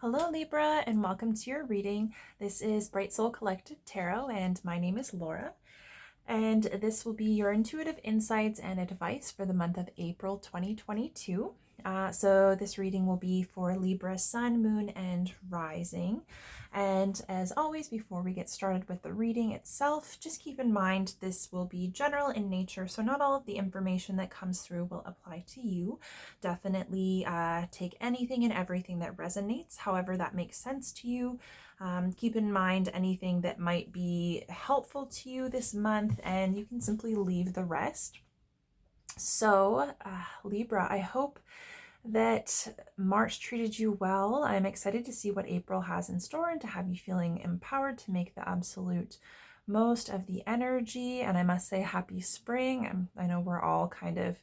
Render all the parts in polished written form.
Hello Libra, and welcome to your reading. This is Bright Soul Collective Tarot, and my name is Laura. And this will be your intuitive insights and advice for the month of April 2022. So this reading will be for Libra Sun, Moon, and Rising. And as always, before we get started with the reading itself, just keep in mind this will be general in nature, so not all of the information that comes through will apply to you. Definitely take anything and everything that resonates, however that makes sense to you. Keep in mind anything that might be helpful to you this month, and you can simply leave the rest. So, Libra, I hope that March treated you well. I'm excited to see what April has in store and to have you feeling empowered to make the absolute most of the energy. And I must say, happy spring. I know we're all kind of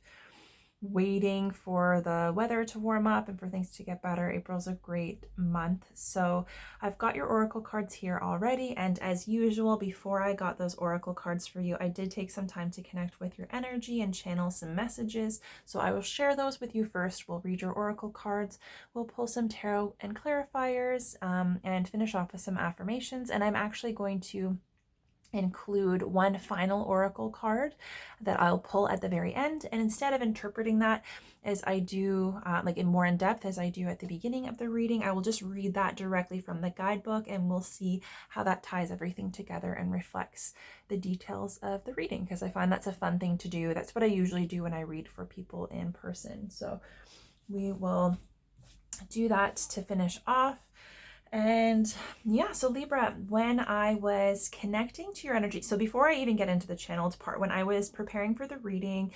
waiting for the weather to warm up and for things to get better. April's a great month. So I've got your oracle cards here already, and as usual, before I got those oracle cards for you, I did take some time to connect with your energy and channel some messages. So I will share those with you first. We'll read your oracle cards, we'll pull some tarot and clarifiers, and finish off with some affirmations. And I'm actually going to include one final oracle card that I'll pull at the very end, and instead of interpreting that as I do like in more in depth as I do at the beginning of the reading, I will just read that directly from the guidebook, and we'll see how that ties everything together and reflects the details of the reading, because I find that's a fun thing to do. That's what I usually do when I read for people in person. So we will do that to finish off. And yeah, so Libra, when I was connecting to your energy, so before I even get into the channeled part, when I was preparing for the reading,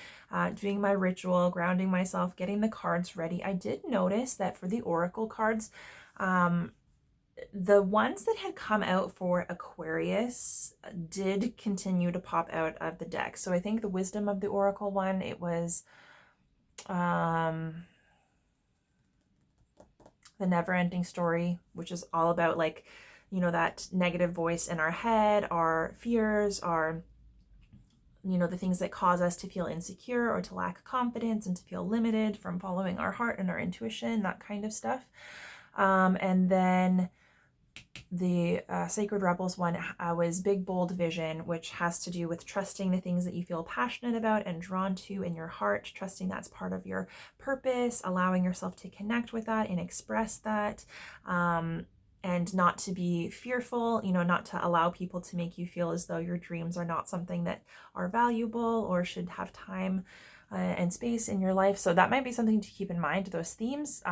doing my ritual, grounding myself, getting the cards ready, I did notice that for the oracle cards, the ones that had come out for Aquarius did continue to pop out of the deck. So I think the wisdom of the oracle one, it was the never-ending story, which is all about, like, you know, that negative voice in our head, our fears, our, you know, the things that cause us to feel insecure or to lack confidence and to feel limited from following our heart and our intuition, that kind of stuff. And then the Sacred Rebels one was Big Bold Vision, which has to do with trusting the things that you feel passionate about and drawn to in your heart, trusting that's part of your purpose, allowing yourself to connect with that and express that, and not to be fearful, you know, not to allow people to make you feel as though your dreams are not something that are valuable or should have time and space in your life. So that might be something to keep in mind, those themes.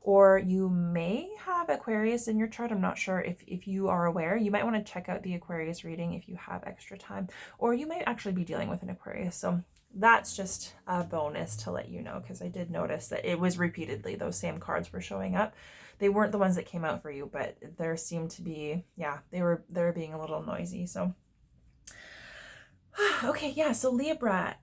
Or you may have Aquarius in your chart. I'm not sure if you are aware. You might want to check out the Aquarius reading if you have extra time, or you might actually be dealing with an Aquarius. So that's just a bonus to let you know, because I did notice that it was repeatedly those same cards were showing up. They weren't the ones that came out for you, but there seemed to be, yeah, they were being a little noisy. So okay, yeah, so Libra,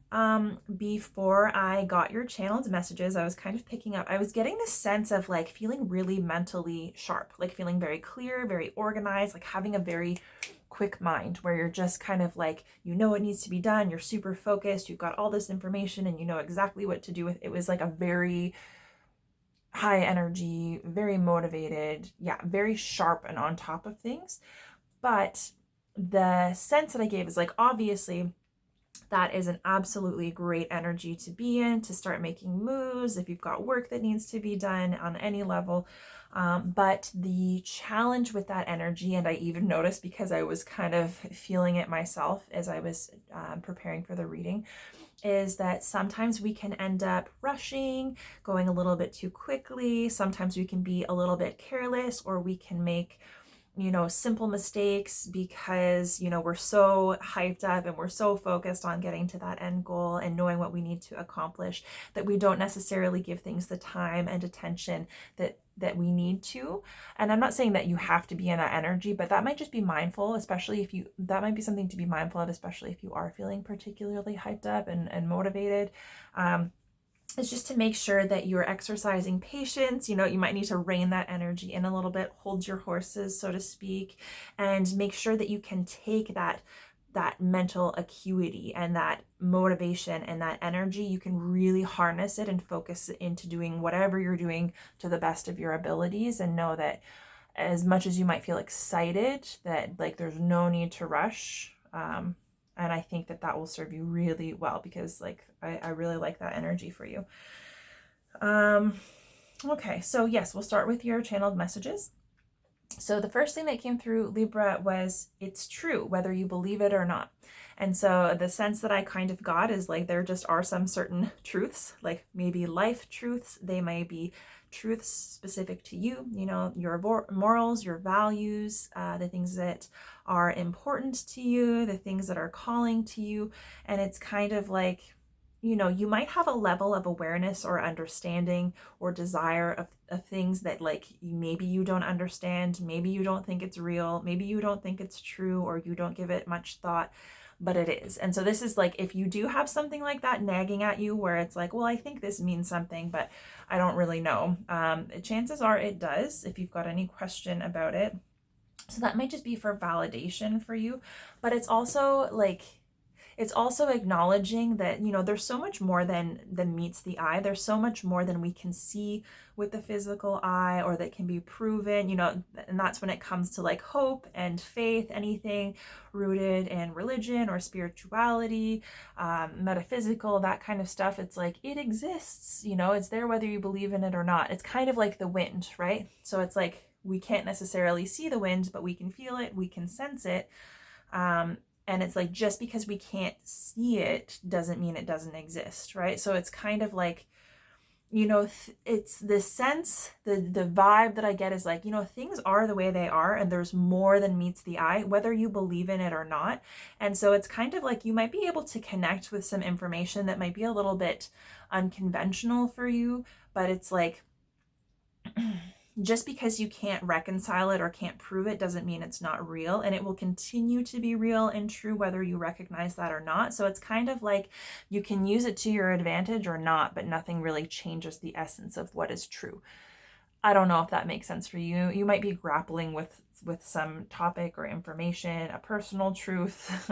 before I got your channeled messages, I was kind of picking up, I was getting this sense of like feeling really mentally sharp, like feeling very clear, very organized, like having a very quick mind where you're just kind of like, you know what needs to be done, you're super focused, you've got all this information and you know exactly what to do with it. It was like a very high energy, very motivated, yeah, very sharp and on top of things. But the sense that I gave is like, obviously, that is an absolutely great energy to be in, to start making moves if you've got work that needs to be done on any level. But the challenge with that energy, and I even noticed because I was kind of feeling it myself as I was preparing for the reading, is that sometimes we can end up rushing, going a little bit too quickly. Sometimes we can be a little bit careless, or we can make, you know, simple mistakes because, you know, we're so hyped up and we're so focused on getting to that end goal and knowing what we need to accomplish that we don't necessarily give things the time and attention that we need to. And I'm not saying that you have to be in that energy, but that might just be mindful, especially if you, that might be something to be mindful of, especially if you are feeling particularly hyped up and motivated. Is just to make sure that you're exercising patience. You know, you might need to rein that energy in a little bit, hold your horses, so to speak, and make sure that you can take that that mental acuity and that motivation and that energy, you can really harness it and focus it into doing whatever you're doing to the best of your abilities, and know that as much as you might feel excited, that like there's no need to rush. And I think that that will serve you really well, because like I really like that energy for you. Okay, so yes, we'll start with your channeled messages. So the first thing that came through, Libra, was it's true, whether you believe it or not. And so the sense that I kind of got is like there just are some certain truths, like maybe life truths. They may be truths specific to you, you know, your morals, your values, the things that are important to you, the things that are calling to you. And it's kind of like, you know, you might have a level of awareness or understanding or desire of things that like maybe you don't understand, maybe you don't think it's real, maybe you don't think it's true, or you don't give it much thought, but it is. And so this is like, if you do have something like that nagging at you where it's like, well, I think this means something, but I don't really know. Chances are it does, if you've got any question about it. So that might just be for validation for you, but it's also like, it's also acknowledging that, you know, there's so much more than meets the eye. There's so much more than we can see with the physical eye, or that can be proven, you know, and that's when it comes to like hope and faith, anything rooted in religion or spirituality, metaphysical, that kind of stuff. It's like, it exists, you know, it's there whether you believe in it or not. It's kind of like the wind, right? So it's like, we can't necessarily see the wind, but we can feel it, we can sense it. And it's like, just because we can't see it doesn't mean it doesn't exist, right? So it's kind of like, you know, it's the sense, the vibe that I get is like, you know, things are the way they are, and there's more than meets the eye, whether you believe in it or not. And so it's kind of like, you might be able to connect with some information that might be a little bit unconventional for you, but it's like, just because you can't reconcile it or can't prove it doesn't mean it's not real, and it will continue to be real and true whether you recognize that or not. So it's kind of like, you can use it to your advantage or not, but nothing really changes the essence of what is true. I don't know if that makes sense for you. You might be grappling with some topic or information, a personal truth,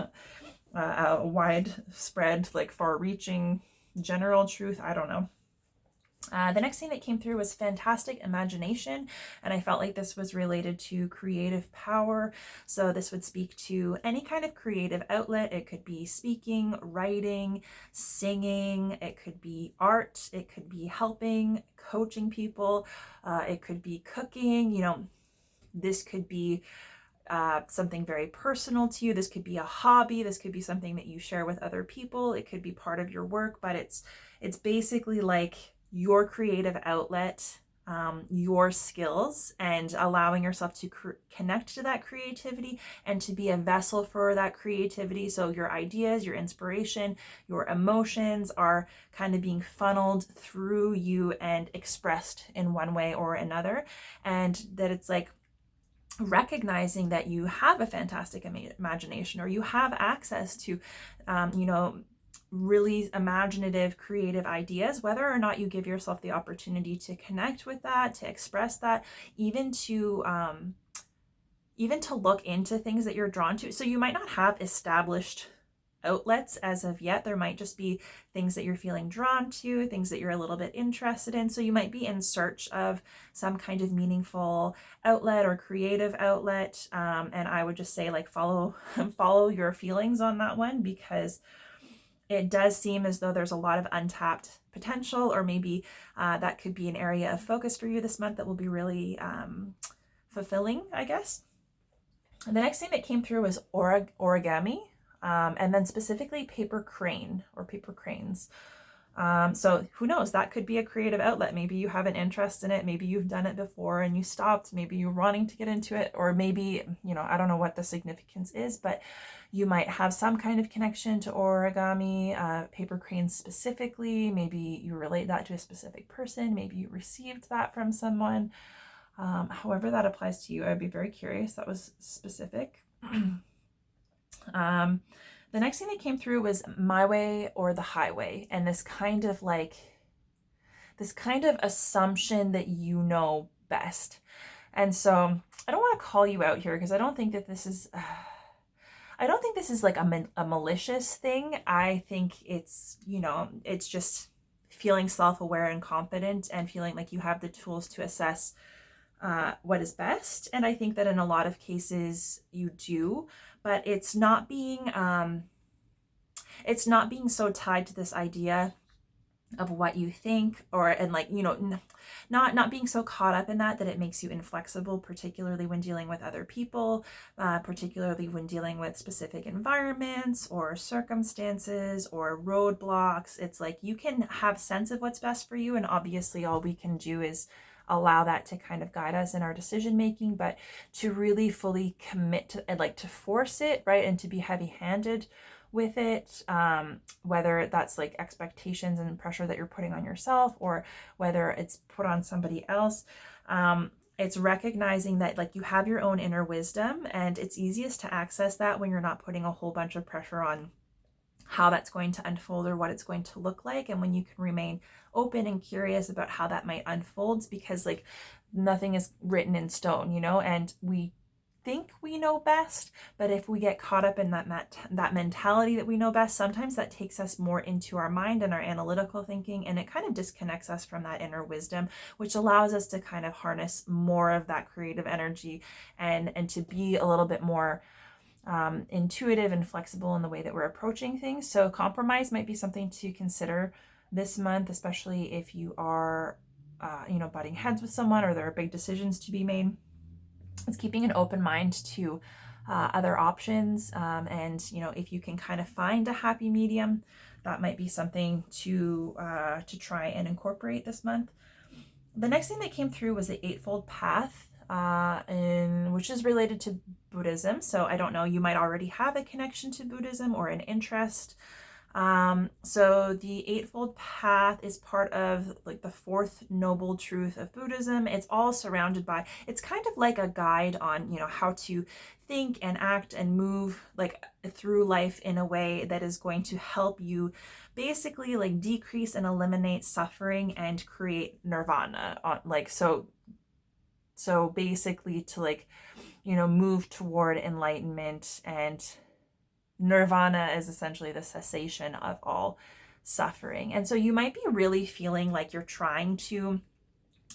a widespread, like far-reaching general truth. I don't know. The next thing that came through was fantastic imagination, and I felt like this was related to creative power. So this would speak to any kind of creative outlet. It could be speaking, writing, singing, it could be art, it could be helping, coaching people, it could be cooking, you know, this could be something very personal to you. This could be a hobby. This could be something that you share with other people. It could be part of your work, but it's basically like your creative outlet, your skills, and allowing yourself to connect to that creativity and to be a vessel for that creativity. So your ideas, your inspiration, your emotions are kind of being funneled through you and expressed in one way or another. And that it's like, recognizing that you have a fantastic imagination, or you have access to, you know, really imaginative, creative ideas, whether or not you give yourself the opportunity to connect with that, to express that, even to look into things that you're drawn to. So you might not have established outlets as of yet. There might just be things that you're feeling drawn to, things that you're a little bit interested in. So you might be in search of some kind of meaningful outlet or creative outlet. And I would just say, like, follow your feelings on that one, because it does seem as though there's a lot of untapped potential, or maybe that could be an area of focus for you this month that will be really fulfilling, I guess. And the next thing that came through was origami. And then specifically paper crane or paper cranes. So who knows, that could be a creative outlet. Maybe you have an interest in it. Maybe you've done it before and you stopped. Maybe you're wanting to get into it, or maybe, you know, I don't know what the significance is, but you might have some kind of connection to origami, paper cranes specifically. Maybe you relate that to a specific person. Maybe you received that from someone. However that applies to you, I'd be very curious. That was specific. The next thing that came through was my way or the highway, and this kind of assumption that you know best. And so I don't want to call you out here, because I don't think that this is, I don't think this is like a malicious thing. I think it's, it's just feeling self-aware and confident and feeling like you have the tools to assess what is best. And I think that in a lot of cases you do, but it's not being so tied to this idea of what you think, and like, not being so caught up in that it makes you inflexible, particularly when dealing with other people, particularly when dealing with specific environments or circumstances or roadblocks. It's like you can have sense of what's best for you, and obviously all we can do is allow that to kind of guide us in our decision making. But to really fully commit to, and like to force it, right, and to be heavy-handed with it, whether that's like expectations and pressure that you're putting on yourself, or whether it's put on somebody else, it's recognizing that like you have your own inner wisdom, and it's easiest to access that when you're not putting a whole bunch of pressure on how that's going to unfold or what it's going to look like, and when you can remain open and curious about how that might unfold, because like nothing is written in stone, and we think we know best, but if we get caught up in that mentality that we know best, sometimes that takes us more into our mind and our analytical thinking, and it kind of disconnects us from that inner wisdom, which allows us to kind of harness more of that creative energy and to be a little bit more intuitive and flexible in the way that we're approaching things. So compromise might be something to consider this month, especially if you are butting heads with someone, or there are big decisions to be made. It's keeping an open mind to other options, and if you can kind of find a happy medium, that might be something to try and incorporate this month. The next thing that came through was the Eightfold Path, which is related to Buddhism. So I don't know, you might already have a connection to Buddhism or an interest. So the Eightfold Path is part of like the fourth noble truth of Buddhism. It's all surrounded by, it's kind of like a guide on, how to think and act and move like through life in a way that is going to help you basically like decrease and eliminate suffering and create nirvana so basically to like, move toward enlightenment, and nirvana is essentially the cessation of all suffering. And so you might be really feeling like you're trying to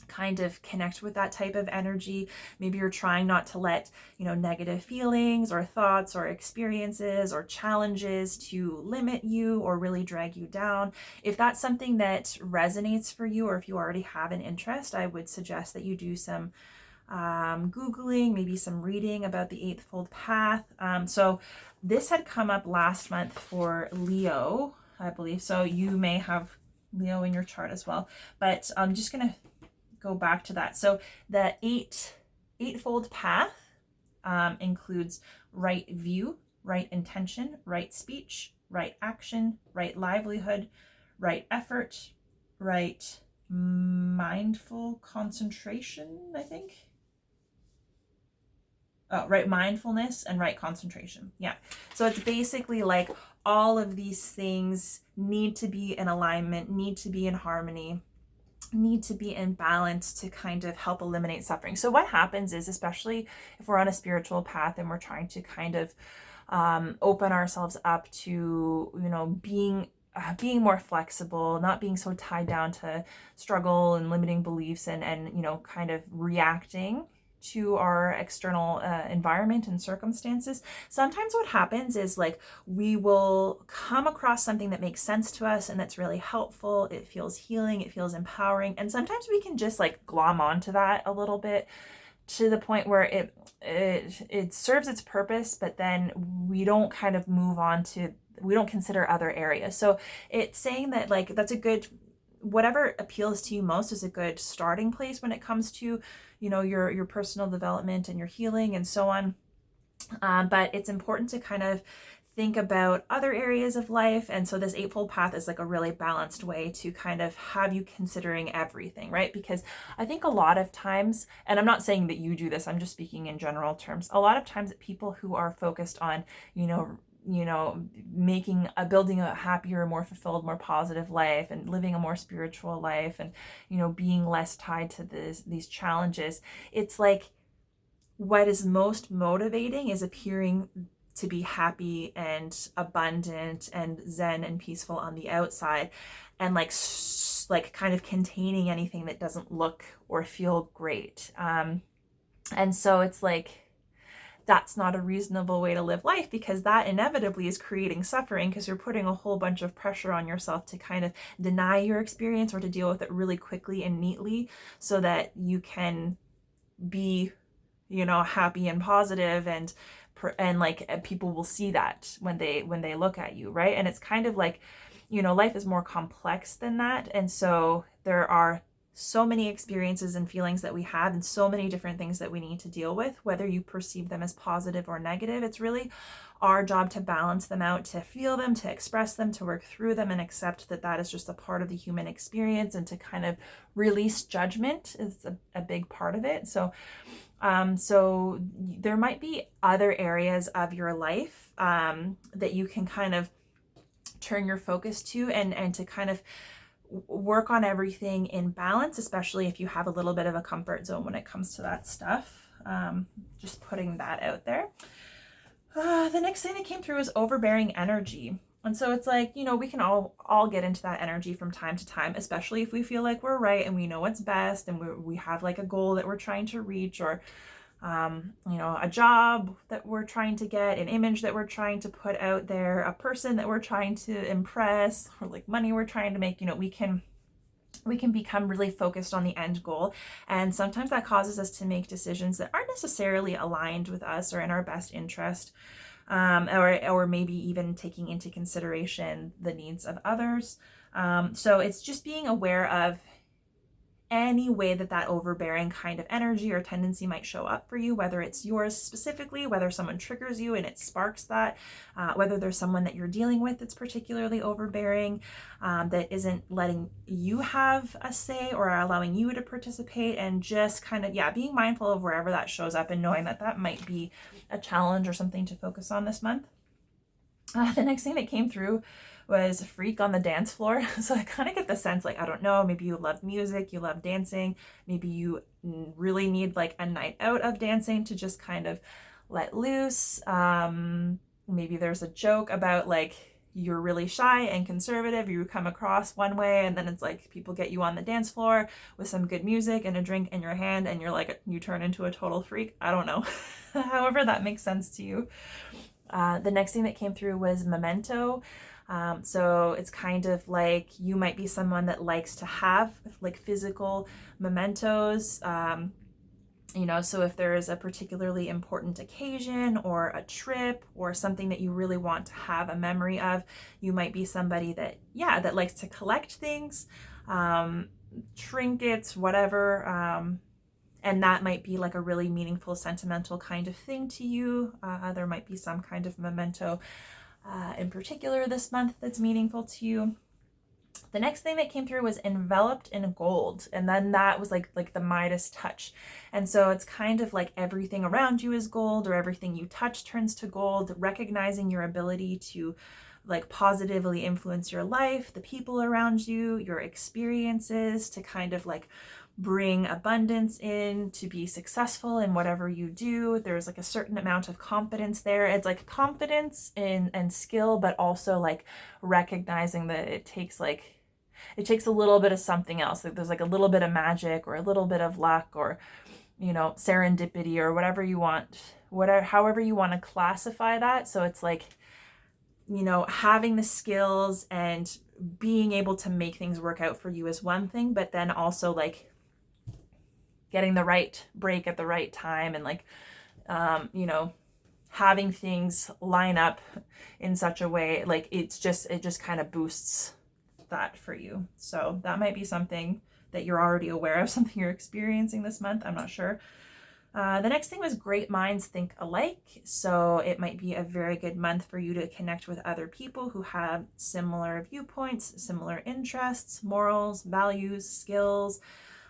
kind of connect with that type of energy. Maybe you're trying not to let, negative feelings or thoughts or experiences or challenges to limit you or really drag you down. If that's something that resonates for you, or if you already have an interest, I would suggest that you do some Googling, maybe some reading about the Eightfold Path. So this had come up last month for Leo, I believe. So you may have Leo in your chart as well, but I'm just going to go back to that. So the Eightfold Path includes right view, right intention, right speech, right action, right livelihood, right effort, right mindful concentration, I think. Oh, right mindfulness and right concentration. Yeah. So it's basically like all of these things need to be in alignment, need to be in harmony, need to be in balance to kind of help eliminate suffering. So what happens is, especially if we're on a spiritual path and we're trying to kind of open ourselves up to, being more flexible, not being so tied down to struggle and limiting beliefs and kind of reacting to our external environment and circumstances. Sometimes what happens is like we will come across something that makes sense to us and that's really helpful. It feels healing, it feels empowering, and sometimes we can just like glom onto that a little bit to the point where it serves its purpose, but then we don't kind of move on to, we don't consider other areas. So it's saying that like that's a good, whatever appeals to you most is a good starting place when it comes to, your personal development and your healing and so on. But it's important to kind of think about other areas of life. And so this Eightfold Path is like a really balanced way to kind of have you considering everything, right? Because I think a lot of times, and I'm not saying that you do this, I'm just speaking in general terms, a lot of times people who are focused on, building a happier, more fulfilled, more positive life and living a more spiritual life and, being less tied to these challenges. It's like what is most motivating is appearing to be happy and abundant and zen and peaceful on the outside, and like kind of containing anything that doesn't look or feel great. And so it's like, that's not a reasonable way to live life, because that inevitably is creating suffering, because you're putting a whole bunch of pressure on yourself to kind of deny your experience or to deal with it really quickly and neatly so that you can be, happy and positive, and like people will see that when they look at you, right? And it's kind of like, life is more complex than that. And so there are so many experiences and feelings that we have, and so many different things that we need to deal with, whether you perceive them as positive or negative. It's really our job to balance them out, to feel them, to express them, to work through them, and accept that that is just a part of the human experience, and to kind of release judgment is a big part of it. So there might be other areas of your life that you can kind of turn your focus to, and to kind of work on everything in balance, especially if you have a little bit of a comfort zone when it comes to that stuff. Just putting that out there. The next thing that came through is overbearing energy. And so it's like, we can all get into that energy from time to time, especially if we feel like we're right and we know what's best, and we have like a goal that we're trying to reach, or a job that we're trying to get, an image that we're trying to put out there, a person that we're trying to impress, or like money we're trying to make. We can become really focused on the end goal, and sometimes that causes us to make decisions that aren't necessarily aligned with us or in our best interest, or maybe even taking into consideration the needs of others. So it's just being aware of any way that overbearing kind of energy or tendency might show up for you, whether it's yours specifically, whether someone triggers you and it sparks that, whether there's someone that you're dealing with that's particularly overbearing, that isn't letting you have a say or allowing you to participate, and just kind of, being mindful of wherever that shows up and knowing that might be a challenge or something to focus on this month. The next thing that came through was freak on the dance floor. So I kind of get the sense, like, I don't know, maybe you love music, you love dancing, maybe you really need like a night out of dancing to just kind of let loose. Maybe there's a joke about like, you're really shy and conservative, you come across one way, and then it's like people get you on the dance floor with some good music and a drink in your hand, and you're like, you turn into a total freak. I don't know. However that makes sense to you. The next thing that came through was memento. So it's kind of like you might be someone that likes to have like physical mementos. So if there is a particularly important occasion or a trip or something that you really want to have a memory of, you might be somebody that likes to collect things, trinkets, whatever. And that might be like a really meaningful, sentimental kind of thing to you. There might be some kind of memento in particular this month that's meaningful to you. The next thing that came through was enveloped in gold. And then that was like the Midas touch. And so it's kind of like everything around you is gold, or everything you touch turns to gold, recognizing your ability to like positively influence your life, the people around you, your experiences, to kind of like bring abundance in, to be successful in whatever you do. There's like a certain amount of confidence there. It's like confidence and skill, but also like recognizing that it takes a little bit of something else. Like there's like a little bit of magic or a little bit of luck or, serendipity or whatever you want, however you want to classify that. So it's like, having the skills and being able to make things work out for you is one thing, but then also like getting the right break at the right time, and like, having things line up in such a way, like it just kind of boosts that for you. So that might be something that you're already aware of, something you're experiencing this month. I'm not sure. The next thing was great minds think alike. So it might be a very good month for you to connect with other people who have similar viewpoints, similar interests, morals, values, skills,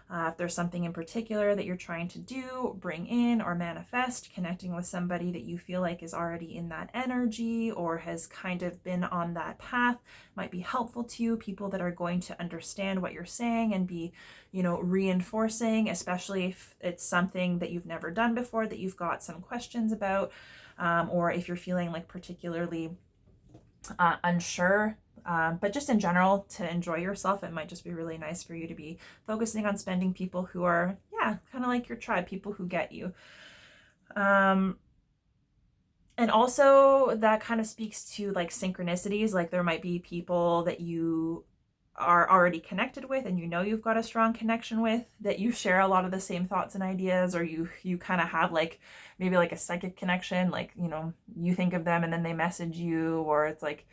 If there's something in particular that you're trying to do, bring in, or manifest, connecting with somebody that you feel like is already in that energy or has kind of been on that path might be helpful to you. People that are going to understand what you're saying and be, reinforcing, especially if it's something that you've never done before, that you've got some questions about, or if you're feeling like particularly unsure. But just in general, to enjoy yourself, it might just be really nice for you to be focusing on spending people who are, kind of like your tribe, people who get you. And also that kind of speaks to like synchronicities. Like there might be people that you are already connected with and you've got a strong connection with, that you share a lot of the same thoughts and ideas, or you kind of have like maybe like a psychic connection, like you think of them and then they message you, or it's like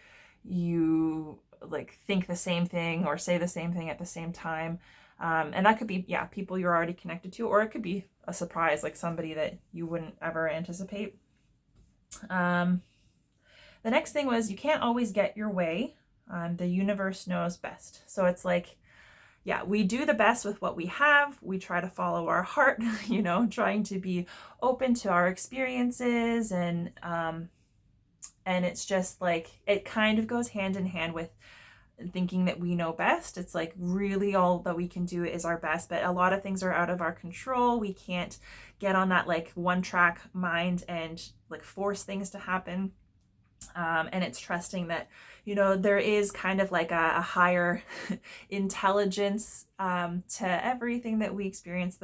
you like think the same thing or say the same thing at the same time. And that could be people you're already connected to, or it could be a surprise, like somebody that you wouldn't ever anticipate. The next thing was, you can't always get your way. The universe knows best. So it's like, we do the best with what we have. We try to follow our heart, trying to be open to our experiences. And it's just like, it kind of goes hand in hand with thinking that we know best. It's like really all that we can do is our best, but a lot of things are out of our control. We can't get on that like one track mind and like force things to happen. And it's trusting that, there is kind of like a higher intelligence to everything that we experience.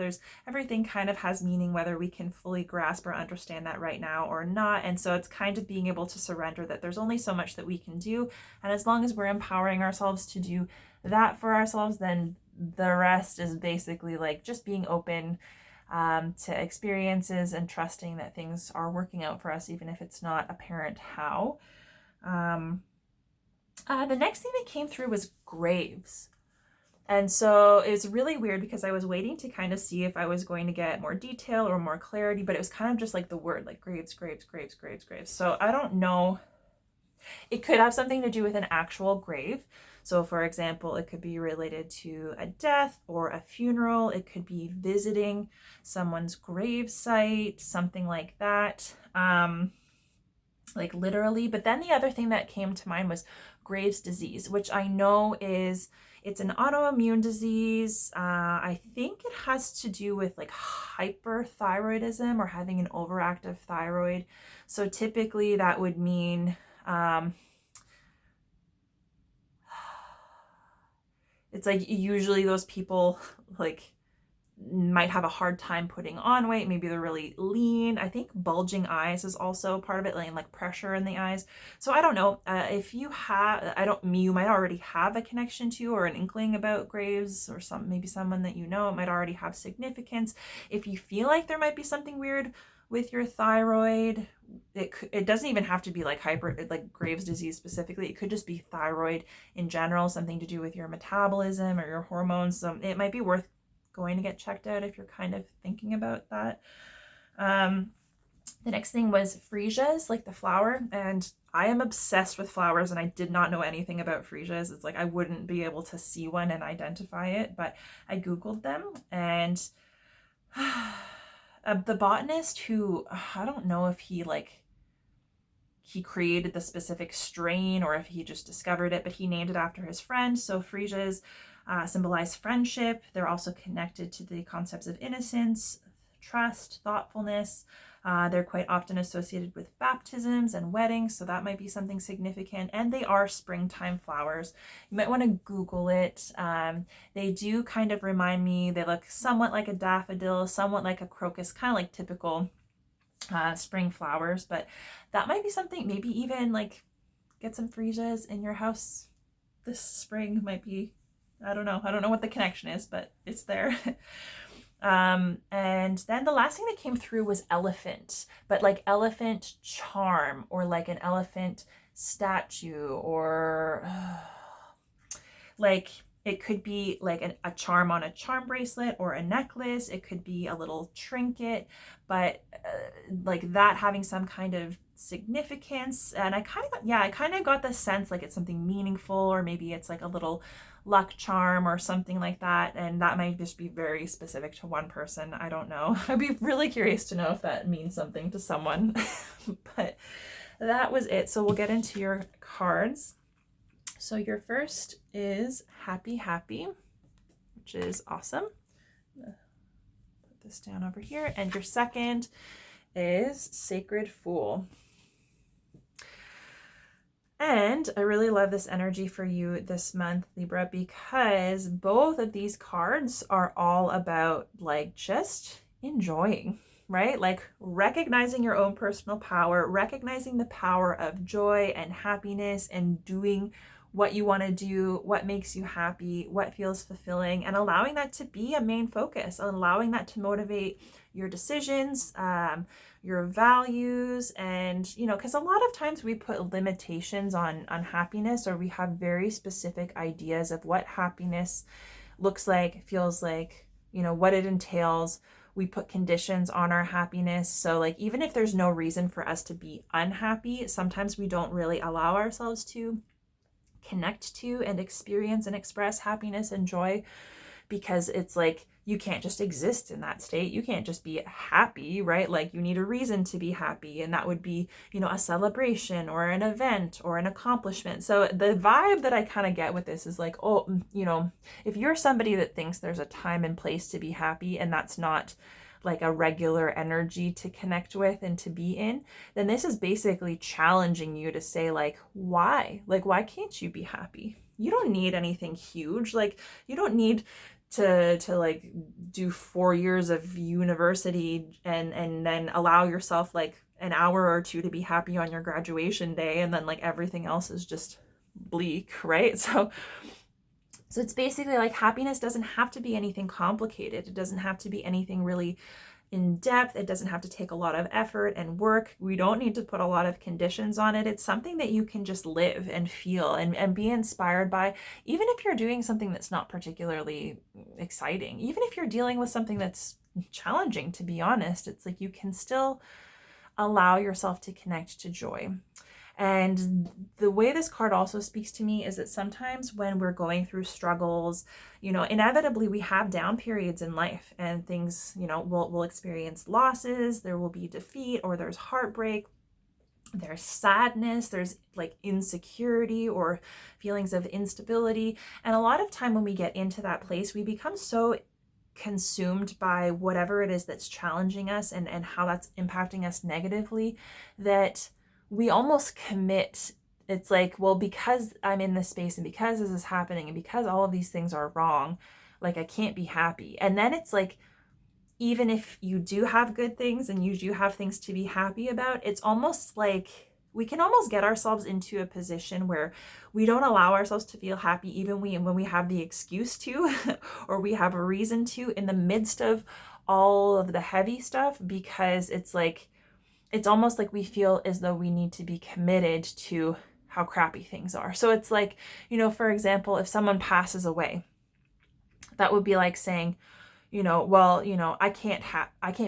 Everything kind of has meaning, whether we can fully grasp or understand that right now or not. And so it's kind of being able to surrender that there's only so much that we can do. And as long as we're empowering ourselves to do that for ourselves, then the rest is basically like just being open to experiences and trusting that things are working out for us, even if it's not apparent how. The next thing that came through was graves. And so it was really weird because I was waiting to kind of see if I was going to get more detail or more clarity, but it was kind of just like the word, like graves, graves, graves, graves, graves. So I don't know. It could have something to do with an actual grave. So for example, it could be related to a death or a funeral. It could be visiting someone's grave site, something like that. Like literally. But then the other thing that came to mind was Graves' disease, which I know it's an autoimmune disease. I think it has to do with like hyperthyroidism or having an overactive thyroid. So typically that would mean it's like usually those people like might have a hard time putting on weight. Maybe they're really lean. I think bulging eyes is also part of it, like pressure in the eyes. So I don't know if you have, you might already have a connection to or an inkling about Graves, or maybe someone that it might already have significance. If you feel like there might be something weird with your thyroid, it doesn't even have to be like Graves' disease specifically. It could just be thyroid in general, something to do with your metabolism or your hormones. So it might be worth going to get checked out if you're kind of thinking about that. The next thing was freesias, like the flower. And I am obsessed with flowers, and I did not know anything about freesias. It's like I wouldn't be able to see one and identify it, but I Googled them, and the botanist who, I don't know if he created the specific strain or if he just discovered it, but he named it after his friend. So freesias symbolize friendship. They're also connected to the concepts of innocence, trust, thoughtfulness. They're quite often associated with baptisms and weddings, so that might be something significant. And they are springtime flowers. You might want to Google it. They do kind of remind me, they look somewhat like a daffodil, somewhat like a crocus, kind of like typical spring flowers, but that might be something. Maybe even like get some freesias in your house this spring. Might be, I don't know what the connection is, but it's there. And then the last thing that came through was elephant, but like elephant charm, or like an elephant statue, or like It could be like a charm on a charm bracelet or a necklace. It could be a little trinket, but like that having some kind of significance. And I kind of got the sense like it's something meaningful, or maybe it's like a little luck charm or something like that. And that might just be very specific to one person. I don't know. I'd be really curious to know if that means something to someone. But that was it. So we'll get into your cards. So your first is Happy Happy, which is awesome. Put this down over here. And your second is Sacred Fool. And I really love this energy for you this month, Libra, because both of these cards are all about like just enjoying, right? Like recognizing your own personal power, recognizing the power of joy and happiness, and doing what you want to do, what makes you happy, what feels fulfilling, and allowing that to be a main focus, allowing that to motivate your decisions, your values. And, you know, because a lot of times we put limitations on happiness, or we have very specific ideas of what happiness looks like, feels like, you know, what it entails. We put conditions on our happiness. So like, even if there's no reason for us to be unhappy, sometimes we don't really allow ourselves to connect to and experience and express happiness and joy, because it's like you can't just exist in that state. You can't just be happy, right? Like you need a reason to be happy, and that would be, you know, a celebration or an event or an accomplishment. So the vibe that I kind of get with this is like, oh, you know, if you're somebody that thinks there's a time and place to be happy, and that's not like a regular energy to connect with and to be in, then this is basically challenging you to say like, why? Like, why can't you be happy? You don't need anything huge. Like, you don't need to like do 4 years of university and then allow yourself like an hour or two to be happy on your graduation day, and then like everything else is just bleak, right? So it's basically like happiness doesn't have to be anything complicated. It doesn't have to be anything really in depth. It doesn't have to take a lot of effort and work. We don't need to put a lot of conditions on it. It's something that you can just live and feel and be inspired by, even if you're doing something that's not particularly exciting, even if you're dealing with something that's challenging, to be honest. It's like you can still allow yourself to connect to joy. And the way this card also speaks to me is that sometimes when we're going through struggles, you know, inevitably we have down periods in life, and things, you know, we'll experience losses, there will be defeat, or there's heartbreak, there's sadness, there's like insecurity or feelings of instability. And a lot of time when we get into that place, we become so consumed by whatever it is that's challenging us and how that's impacting us negatively, that we almost commit. It's like, well, because I'm in this space and because this is happening and because all of these things are wrong, like I can't be happy. And then it's like, even if you do have good things and you do have things to be happy about, it's almost like we can almost get ourselves into a position where we don't allow ourselves to feel happy, even when we have the excuse to, or we have a reason to, in the midst of all of the heavy stuff, because it's like, it's almost like we feel as though we need to be committed to how crappy things are. So it's like, you know, for example, if someone passes away, that would be like saying, you know, well, you know, I can't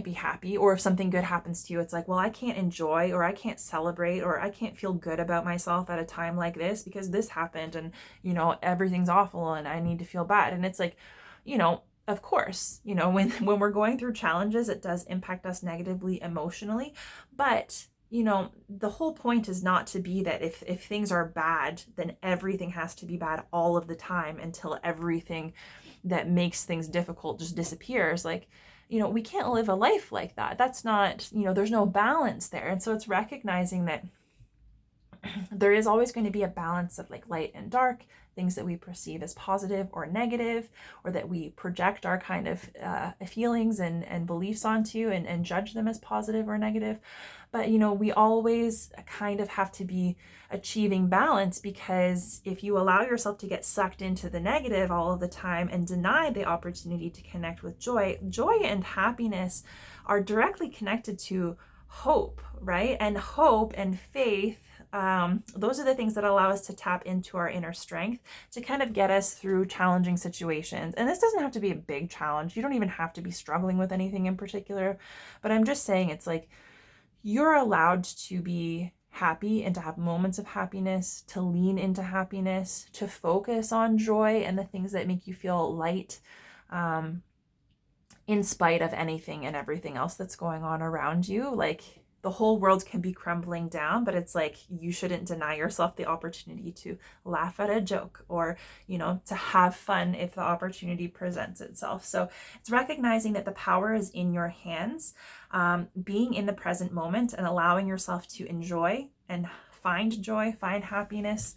be happy. Or if something good happens to you, it's like, well, I can't enjoy, or I can't celebrate, or I can't feel good about myself at a time like this because this happened, and, you know, everything's awful and I need to feel bad. And it's like, you know, of course, you know, when we're going through challenges, it does impact us negatively emotionally. But, you know, the whole point is not to be that if things are bad, then everything has to be bad all of the time until everything that makes things difficult just disappears. Like, you know, we can't live a life like that. That's not, you know, there's no balance there. And so it's recognizing that there is always going to be a balance of like light and dark, things that we perceive as positive or negative, or that we project our kind of feelings and beliefs onto and judge them as positive or negative. But, you know, we always kind of have to be achieving balance, because if you allow yourself to get sucked into the negative all of the time and deny the opportunity to connect with joy and happiness are directly connected to hope, right? And hope and faith those are the things that allow us to tap into our inner strength to kind of get us through challenging situations. And this doesn't have to be a big challenge. You don't even have to be struggling with anything in particular. But I'm just saying, it's like you're allowed to be happy and to have moments of happiness, to lean into happiness, to focus on joy and the things that make you feel light, in spite of anything and everything else that's going on around you. Like, the whole world can be crumbling down, but it's like you shouldn't deny yourself the opportunity to laugh at a joke, or, you know, to have fun if the opportunity presents itself. So it's recognizing that the power is in your hands, being in the present moment and allowing yourself to enjoy and find joy, find happiness,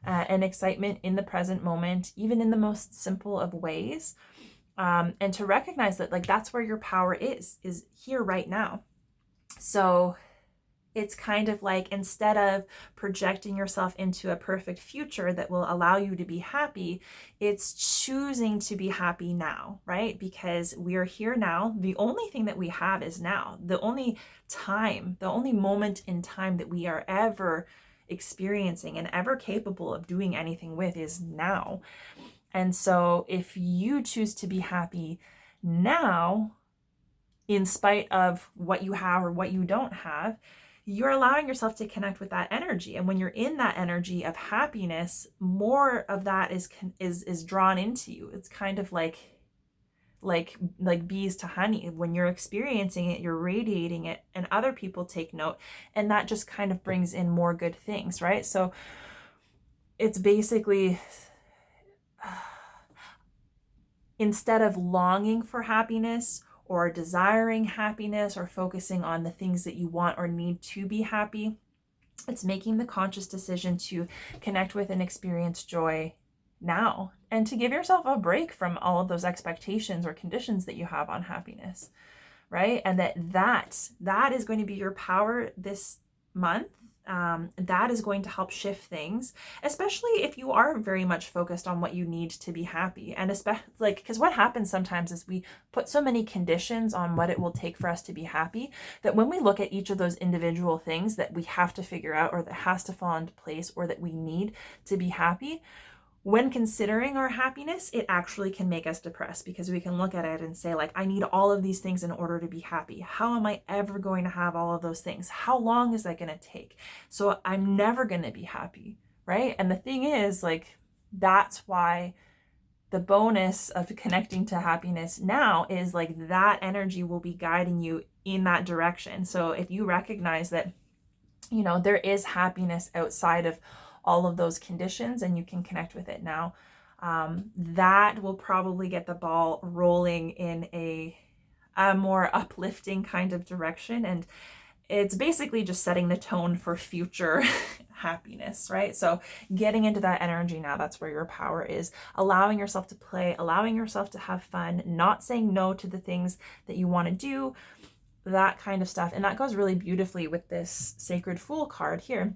and excitement in the present moment, even in the most simple of ways. And to recognize that, like, that's where your power is here right now. So it's kind of like, instead of projecting yourself into a perfect future that will allow you to be happy, it's choosing to be happy now, right? Because we are here now. The only thing that we have is now. The only time, the only moment in time that we are ever experiencing and ever capable of doing anything with is now. And so if you choose to be happy now, in spite of what you have or what you don't have, you're allowing yourself to connect with that energy. And when you're in that energy of happiness, more of that is drawn into you. It's kind of like bees to honey. When you're experiencing it, you're radiating it, and other people take note, and that just kind of brings in more good things, right? So it's basically, instead of longing for happiness or desiring happiness or focusing on the things that you want or need to be happy, it's making the conscious decision to connect with and experience joy now, and to give yourself a break from all of those expectations or conditions that you have on happiness, right? And that is going to be your power this month. That is going to help shift things, especially if you are very much focused on what you need to be happy. And especially, like, because what happens sometimes is we put so many conditions on what it will take for us to be happy, that when we look at each of those individual things that we have to figure out, or that has to fall into place, or that we need to be happy, when considering our happiness, it actually can make us depressed, because we can look at it and say, like, I need all of these things in order to be happy. How am I ever going to have all of those things? How long is that going to take? So I'm never going to be happy, right? And the thing is, like, that's why the bonus of connecting to happiness now is, like, that energy will be guiding you in that direction. So if you recognize that, you know, there is happiness outside of all of those conditions, and you can connect with it now, that will probably get the ball rolling in a more uplifting kind of direction. And it's basically just setting the tone for future happiness, right? So getting into that energy now, that's where your power is. Allowing yourself to play, allowing yourself to have fun, not saying no to the things that you want to do, that kind of stuff. And that goes really beautifully with this Sacred Fool card here,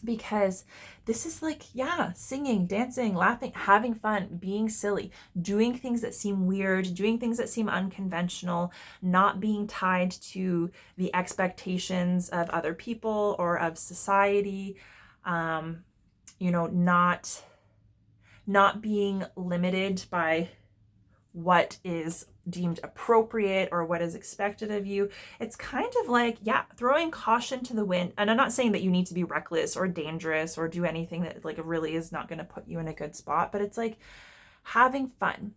because this is like, yeah, singing, dancing, laughing, having fun, being silly, doing things that seem weird, doing things that seem unconventional, not being tied to the expectations of other people or of society, you know, not being limited by what is deemed appropriate or what is expected of you. It's kind of like, yeah, throwing caution to the wind. And I'm not saying that you need to be reckless or dangerous or do anything that, like, really is not going to put you in a good spot, but it's like having fun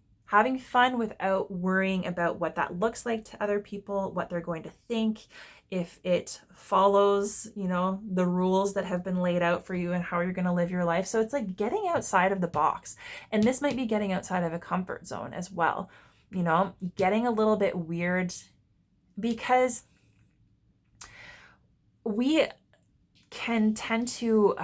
without worrying about what that looks like to other people, what they're going to think, if it follows, you know, the rules that have been laid out for you and how you're going to live your life. So it's like getting outside of the box. And this might be getting outside of a comfort zone as well, you know, getting a little bit weird, because we can tend to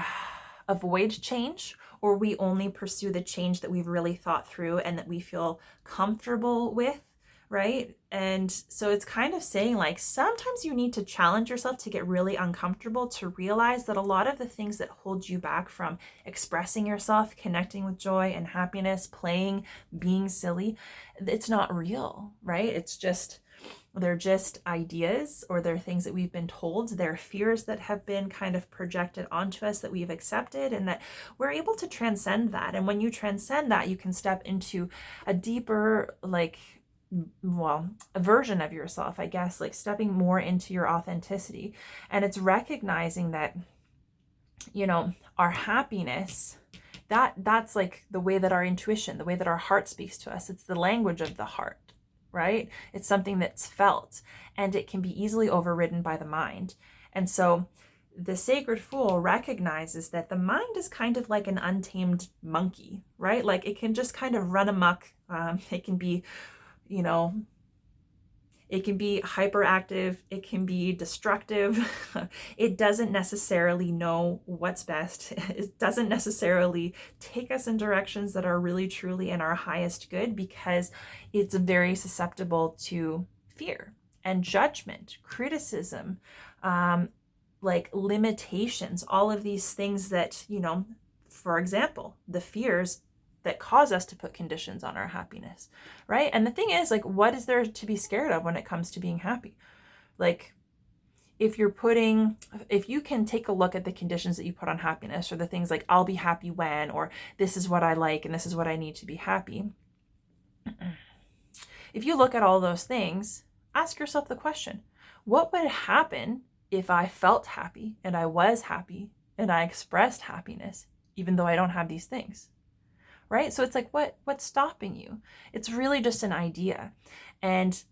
avoid change, or we only pursue the change that we've really thought through and that we feel comfortable with, right? And so it's kind of saying, like, sometimes you need to challenge yourself to get really uncomfortable, to realize that a lot of the things that hold you back from expressing yourself, connecting with joy and happiness, playing, being silly, it's not real, right? It's just They're just ideas, or they're things that we've been told. They're fears that have been kind of projected onto us that we've accepted, and that we're able to transcend that. And when you transcend that, you can step into a deeper, like, well, a version of yourself, I guess, like stepping more into your authenticity. And it's recognizing that, you know, our happiness, that's like the way that our intuition, the way that our heart speaks to us. It's the language of the heart, right? It's something that's felt, and it can be easily overridden by the mind. And so the Sacred Fool recognizes that the mind is kind of like an untamed monkey, right? Like it can just kind of run amok. It can be, you know, it can be hyperactive, it can be destructive. It doesn't necessarily know what's best. It doesn't necessarily take us in directions that are really truly in our highest good, because it's very susceptible to fear and judgment, criticism, like limitations, all of these things that, you know, for example, the fears that cause us to put conditions on our happiness, right? And the thing is, like, what is there to be scared of when it comes to being happy? Like, if you can take a look at the conditions that you put on happiness, or the things like, I'll be happy when, or this is what I like, and this is what I need to be happy. If you look at all those things, ask yourself the question, what would happen if I felt happy, and I was happy, and I expressed happiness, even though I don't have these things? Right? So it's like, what's stopping you? It's really just an idea. And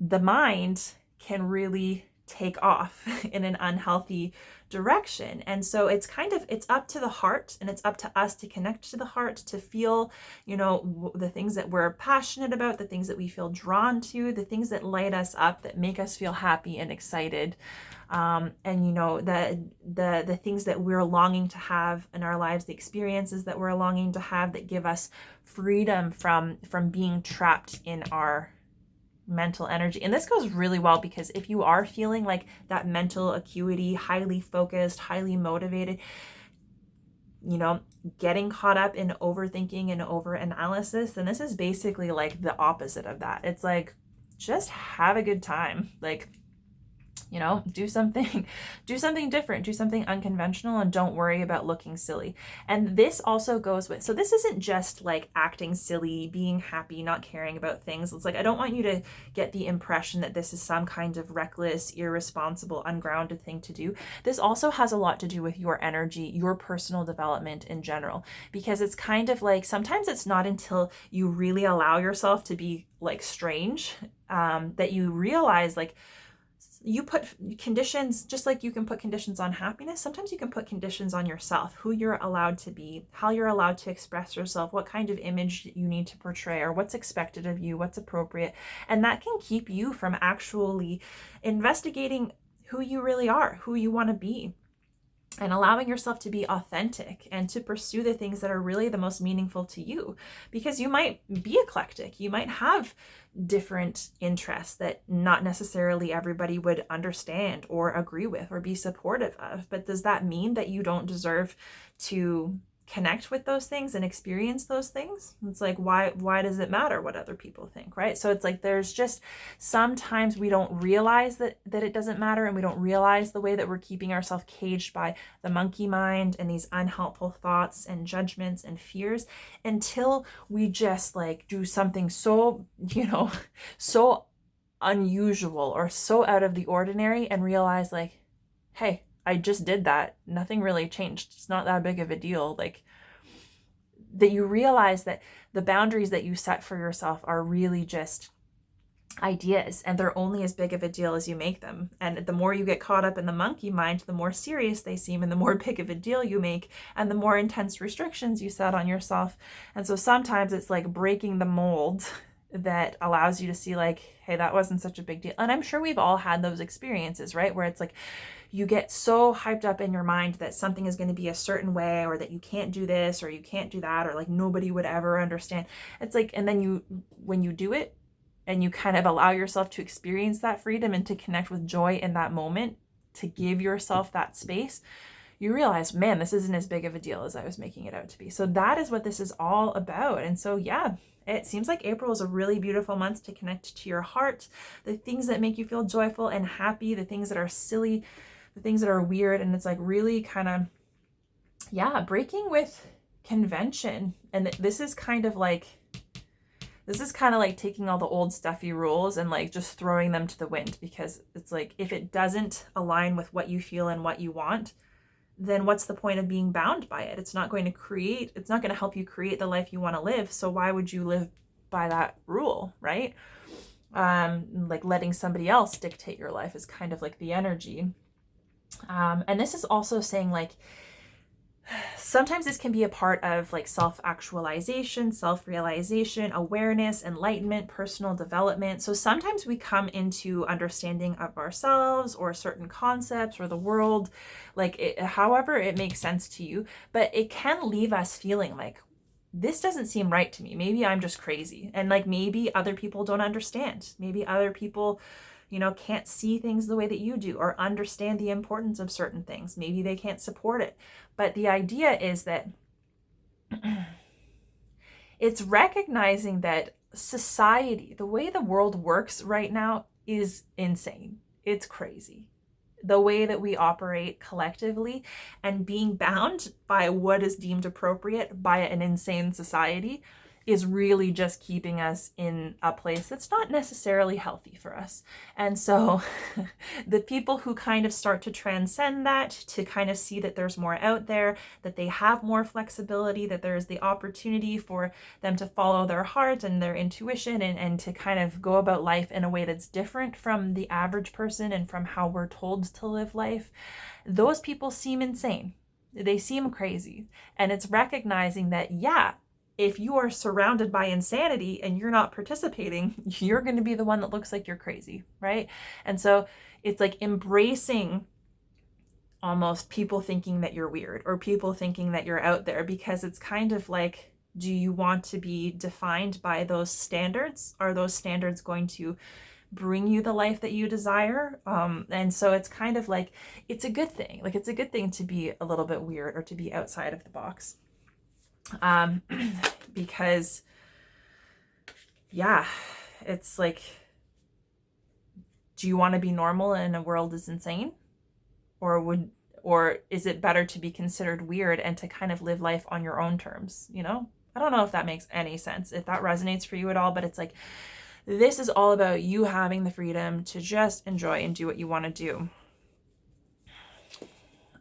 the mind can really take off in an unhealthy direction. And so it's up to the heart, and it's up to us to connect to the heart, to feel, you know, the things that we're passionate about, the things that we feel drawn to, the things that light us up, that make us feel happy and excited. And you know, the things that we're longing to have in our lives, the experiences that we're longing to have, that give us freedom from being trapped in our mental energy. And this goes really well, because if you are feeling like that mental acuity, highly focused, highly motivated, you know, getting caught up in overthinking and overanalysis, then this is basically like the opposite of that. It's like, just have a good time. Like, you know, do something different, do something unconventional, and don't worry about looking silly. And this also goes with, so this isn't just like acting silly, being happy, not caring about things. It's like, I don't want you to get the impression that this is some kind of reckless, irresponsible, ungrounded thing to do. This also has a lot to do with your energy, your personal development in general, because it's kind of like, sometimes it's not until you really allow yourself to be like strange, that you realize, like, you put conditions, just like you can put conditions on happiness, sometimes you can put conditions on yourself, who you're allowed to be, how you're allowed to express yourself, what kind of image you need to portray, or what's expected of you, what's appropriate. And that can keep you from actually investigating who you really are, who you want to be, and allowing yourself to be authentic and to pursue the things that are really the most meaningful to you. Because you might be eclectic, you might have different interests that not necessarily everybody would understand or agree with or be supportive of. But does that mean that you don't deserve to connect with those things and experience those things? It's like, why does it matter what other people think, right? So it's like, there's just, sometimes we don't realize that it doesn't matter, and we don't realize the way that we're keeping ourselves caged by the monkey mind and these unhelpful thoughts and judgments and fears, until we just like do something so, you know, so unusual or so out of the ordinary, and realize like, hey, I just did that. Nothing really changed. It's not that big of a deal. Like, that you realize that the boundaries that you set for yourself are really just ideas, and they're only as big of a deal as you make them. And the more you get caught up in the monkey mind, the more serious they seem, and the more big of a deal you make, and the more intense restrictions you set on yourself. And so sometimes it's like breaking the mold that allows you to see like, hey, that wasn't such a big deal. And I'm sure we've all had those experiences, right? Where it's like, you get so hyped up in your mind that something is going to be a certain way, or that you can't do this, or you can't do that, or like nobody would ever understand. It's like, and then when you do it, and you kind of allow yourself to experience that freedom and to connect with joy in that moment, to give yourself that space, you realize, man, this isn't as big of a deal as I was making it out to be. So that is what this is all about. And so, yeah, it seems like April is a really beautiful month to connect to your heart, the things that make you feel joyful and happy, the things that are silly, the things that are weird. And it's like really kind of, yeah, breaking with convention. And this is kind of like taking all the old stuffy rules and like just throwing them to the wind, because it's like, if it doesn't align with what you feel and what you want, then what's the point of being bound by it? It's not going to help you create the life you want to live. So why would you live by that rule, right? Like letting somebody else dictate your life is kind of like the energy. And this is also saying like, sometimes this can be a part of like self-actualization, self-realization, awareness, enlightenment, personal development. So sometimes we come into understanding of ourselves or certain concepts or the world, like however it makes sense to you, but it can leave us feeling like, this doesn't seem right to me. Maybe I'm just crazy. And like, maybe other people don't understand. Maybe other people, can't see things the way that you do or understand the importance of certain things. Maybe they can't support it. But the idea is that it's recognizing that society, the way the world works right now, is insane. It's crazy. The way that we operate collectively, and being bound by what is deemed appropriate by an insane society, is really just keeping us in a place that's not necessarily healthy for us. And so the people who kind of start to transcend that, to kind of see that there's more out there, that they have more flexibility, that there's the opportunity for them to follow their heart and their intuition, and to kind of go about life in a way that's different from the average person and from how we're told to live life, those people seem insane. They seem crazy. And it's recognizing that, yeah, if you are surrounded by insanity and you're not participating, you're going to be the one that looks like you're crazy, right? And so it's like embracing almost people thinking that you're weird or people thinking that you're out there, because it's kind of like, do you want to be defined by those standards? Are those standards going to bring you the life that you desire? And so it's kind of like, it's a good thing. Like, it's a good thing to be a little bit weird or to be outside of the box. Because yeah, it's like, do you want to be normal and a world is insane? Or is it better to be considered weird and to kind of live life on your own terms? I don't know if that makes any sense, if that resonates for you at all, but it's like, this is all about you having the freedom to just enjoy and do what you want to do.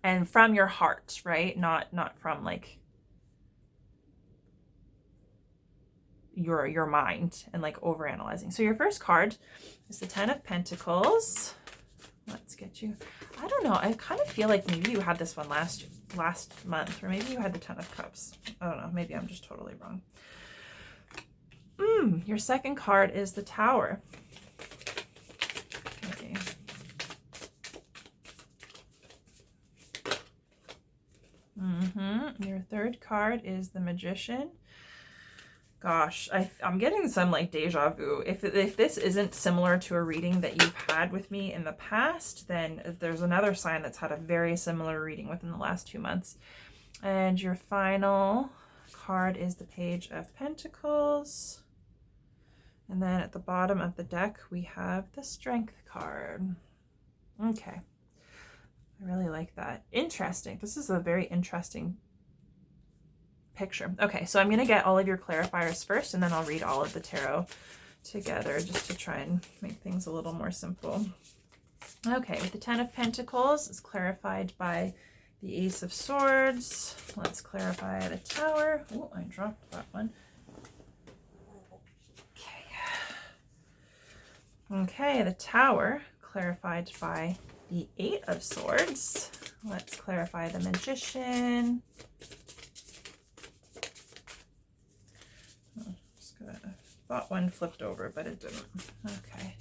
And from your heart, right? Not from like your mind and like overanalyzing. So your first card is the 10 of Pentacles. Let's get you. I don't know. I kind of feel like maybe you had this one last month, or maybe you had the 10 of Cups. I don't know. Maybe I'm just totally wrong. Your second card is the Tower. Okay. Your third card is the Magician. Gosh, I'm getting some like deja vu. If this isn't similar to a reading that you've had with me in the past, then there's another sign that's had a very similar reading within the last 2 months. And your final card is the Page of Pentacles. And then at the bottom of the deck, we have the Strength card. Okay. I really like that. Interesting. This is a very interesting picture. Okay, so I'm going to get all of your clarifiers first, and then I'll read all of the tarot together just to try and make things a little more simple. Okay, with the 10 of Pentacles, it's clarified by the Ace of Swords. Let's clarify the Tower. Oh, I dropped that one. Okay, the Tower clarified by the 8 of Swords. Let's clarify the Magician. I thought one flipped over, but it didn't. Okay.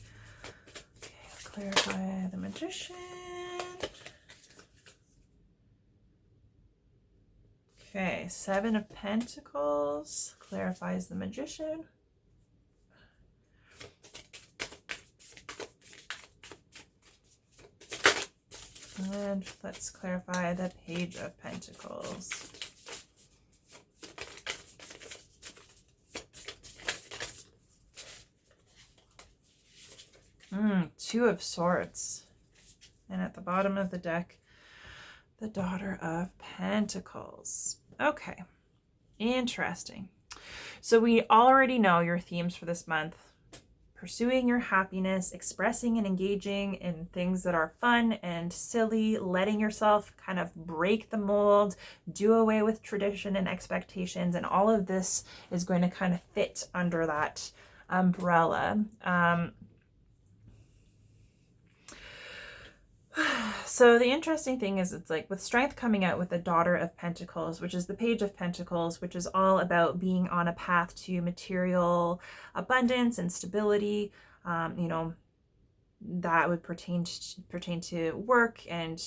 Clarify the Magician. Okay, 7 of Pentacles clarifies the Magician. And let's clarify the Page of Pentacles. Two of Swords. And at the bottom of the deck, the Daughter of Pentacles. Okay, interesting. So we already know your themes for this month. Pursuing your happiness, expressing and engaging in things that are fun and silly, letting yourself kind of break the mold, do away with tradition and expectations, and all of this is going to kind of fit under that umbrella. So the interesting thing is, it's like with Strength coming out with the Daughter of Pentacles, which is the Page of Pentacles, which is all about being on a path to material abundance and stability. That would pertain to work and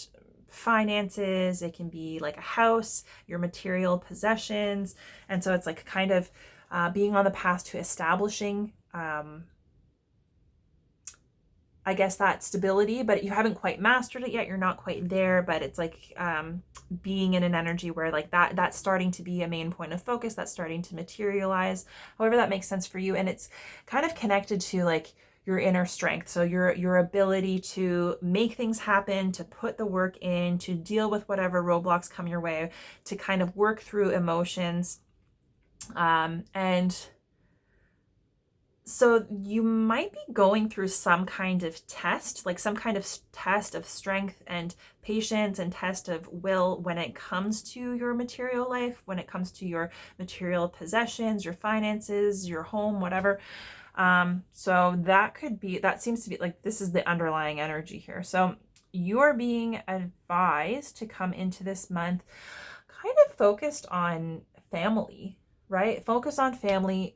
finances. It can be like a house, your material possessions. And so it's like kind of being on the path to establishing I guess that stability, but you haven't quite mastered it yet. You're not quite there, but it's like being in an energy where like that's starting to be a main point of focus. That's starting to materialize, however that makes sense for you. And it's kind of connected to like your inner strength. So your ability to make things happen, to put the work in, to deal with whatever roadblocks come your way, to kind of work through emotions. And so you might be going through some kind of test, like some kind of test of strength and patience and test of will when it comes to your material life, when it comes to your material possessions, your finances, your home, whatever. So that seems to be like, this is the underlying energy here. So you are being advised to come into this month kind of focused on family, right? Focus on family.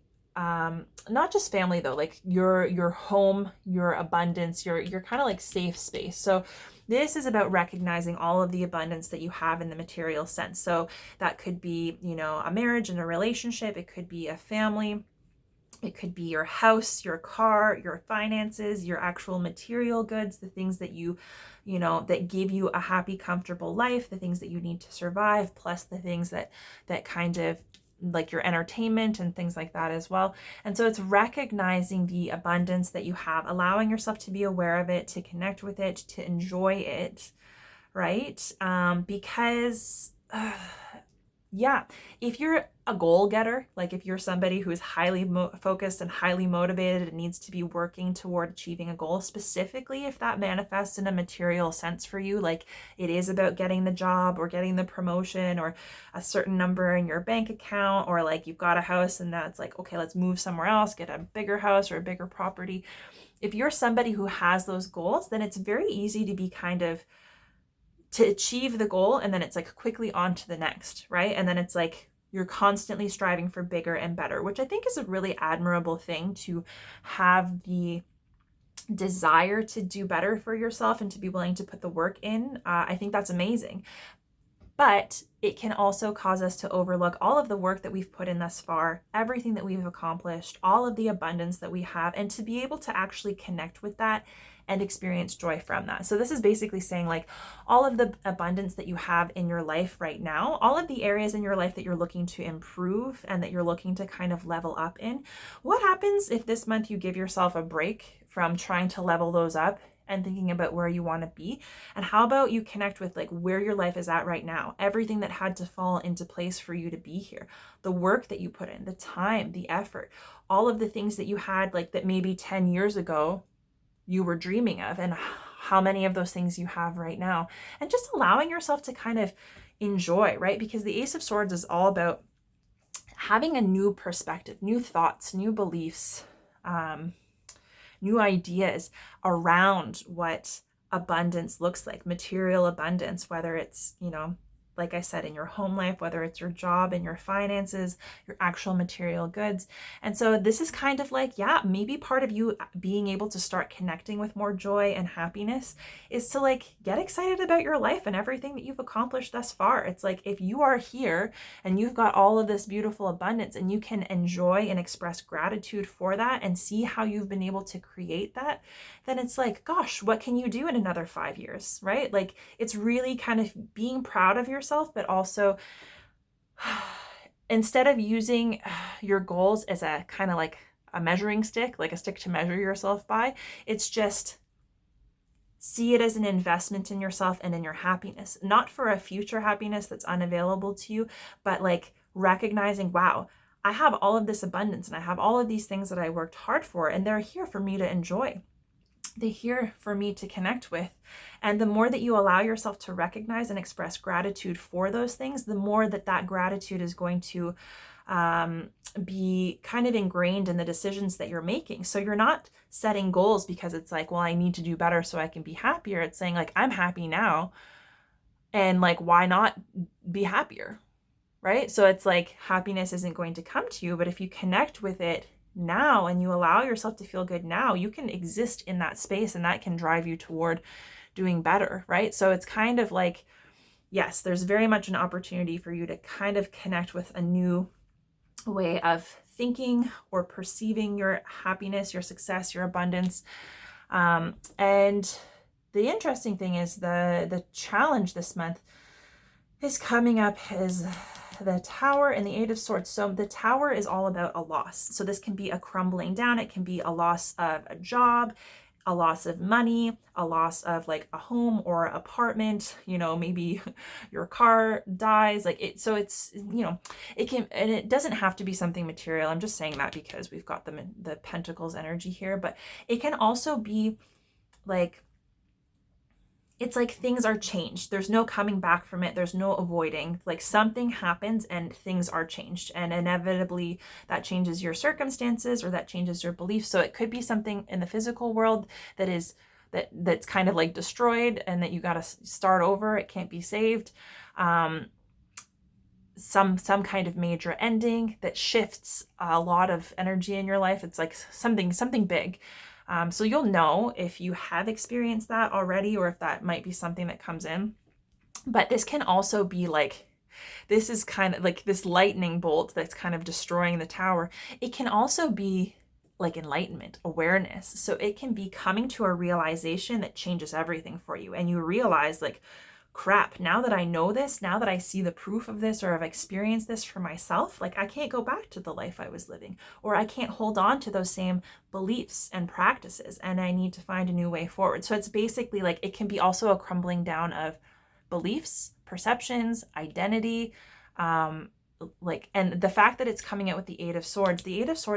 Not just family though, like your home, your abundance, your kind of like safe space. So this is about recognizing all of the abundance that you have in the material sense. So that could be, a marriage and a relationship. It could be a family. It could be your house, your car, your finances, your actual material goods, the things that that give you a happy, comfortable life, the things that you need to survive, plus the things that kind of like your entertainment and things like that as well. And so it's recognizing the abundance that you have, allowing yourself to be aware of it, to connect with it, to enjoy it, right? Because if you're a goal getter, like if you're somebody who is highly focused and highly motivated and needs to be working toward achieving a goal, specifically if that manifests in a material sense for you, like it is about getting the job or getting the promotion or a certain number in your bank account, or like you've got a house and that's like, okay, let's move somewhere else, get a bigger house or a bigger property. If you're somebody who has those goals, then it's very easy to be kind of to achieve the goal, and then it's like quickly on to the next, right? And then it's like you're constantly striving for bigger and better, which I think is a really admirable thing, to have the desire to do better for yourself and to be willing to put the work in. I think that's amazing. But it can also cause us to overlook all of the work that we've put in thus far, everything that we've accomplished, all of the abundance that we have, and to be able to actually connect with that and experience joy from that. So this is basically saying like all of the abundance that you have in your life right now, all of the areas in your life that you're looking to improve and that you're looking to kind of level up in. What happens if this month you give yourself a break from trying to level those up and thinking about where you want to be? And how about you connect with like where your life is at right now, everything that had to fall into place for you to be here, the work that you put in, the time, the effort, all of the things that you had like that maybe 10 years ago you were dreaming of, and how many of those things you have right now, and just allowing yourself to kind of enjoy, right? Because the Ace of Swords is all about having a new perspective, new thoughts, new beliefs, new ideas around what abundance looks like, material abundance, whether it's, like I said, in your home life, whether it's your job and your finances, your actual material goods. And so this is kind of like, maybe part of you being able to start connecting with more joy and happiness is to like get excited about your life and everything that you've accomplished thus far. It's like, if you are here and you've got all of this beautiful abundance and you can enjoy and express gratitude for that and see how you've been able to create that, then it's like, gosh, what can you do in another 5 years, right? Like it's really kind of being proud of yourself, but also instead of using your goals as a kind of like a measuring stick, like a stick to measure yourself by, it's just See it as an investment in yourself and in your happiness, not for a future happiness that's unavailable to you, but like recognizing, wow, I have all of this abundance and I have all of these things that I worked hard for, and they're here for me to enjoy. They're here for me to connect with. And the more that you allow yourself to recognize and express gratitude for those things, the more that that gratitude is going to be kind of ingrained in the decisions that you're making. So you're not setting goals because it's like, well, I need to do better so I can be happier. It's saying like, I'm happy now, and like, why not be happier, right? So it's like happiness isn't going to come to you, but if you connect with it now and you allow yourself to feel good now, you can exist in that space, and that can drive you toward doing better, right? So it's kind of like, yes, there's very much an opportunity for you to kind of connect with a new way of thinking or perceiving your happiness, your success, your abundance. And the interesting thing is the challenge this month is coming up is the Tower and the Eight of Swords. So the Tower is all about a loss. So this can be a crumbling down. It can be a loss of a job, a loss of money, a loss of like a home or apartment, maybe your car dies, like it. So it's, it can, and it doesn't have to be something material. I'm just saying that because we've got the Pentacles energy here, but it can also be like, it's like things are changed. There's no coming back from it. There's no avoiding. Like something happens and things are changed. And inevitably that changes your circumstances or that changes your beliefs. So it could be something in the physical world that's kind of like destroyed and that you got to start over. It can't be saved. Some kind of major ending that shifts a lot of energy in your life. It's like something big. So you'll know if you have experienced that already, or if that might be something that comes in. But this can also be like, this is kind of like this lightning bolt that's kind of destroying the tower. It can also be like enlightenment, awareness. So it can be coming to a realization that changes everything for you. And you realize like, crap, now that I know this, now that I see the proof of this, or I've experienced this for myself, like I can't go back to the life I was living, or I can't hold on to those same beliefs and practices, and I need to find a new way forward. So it's basically like, it can be also a crumbling down of beliefs, perceptions, identity, and the fact that it's coming out with the Eight of Swords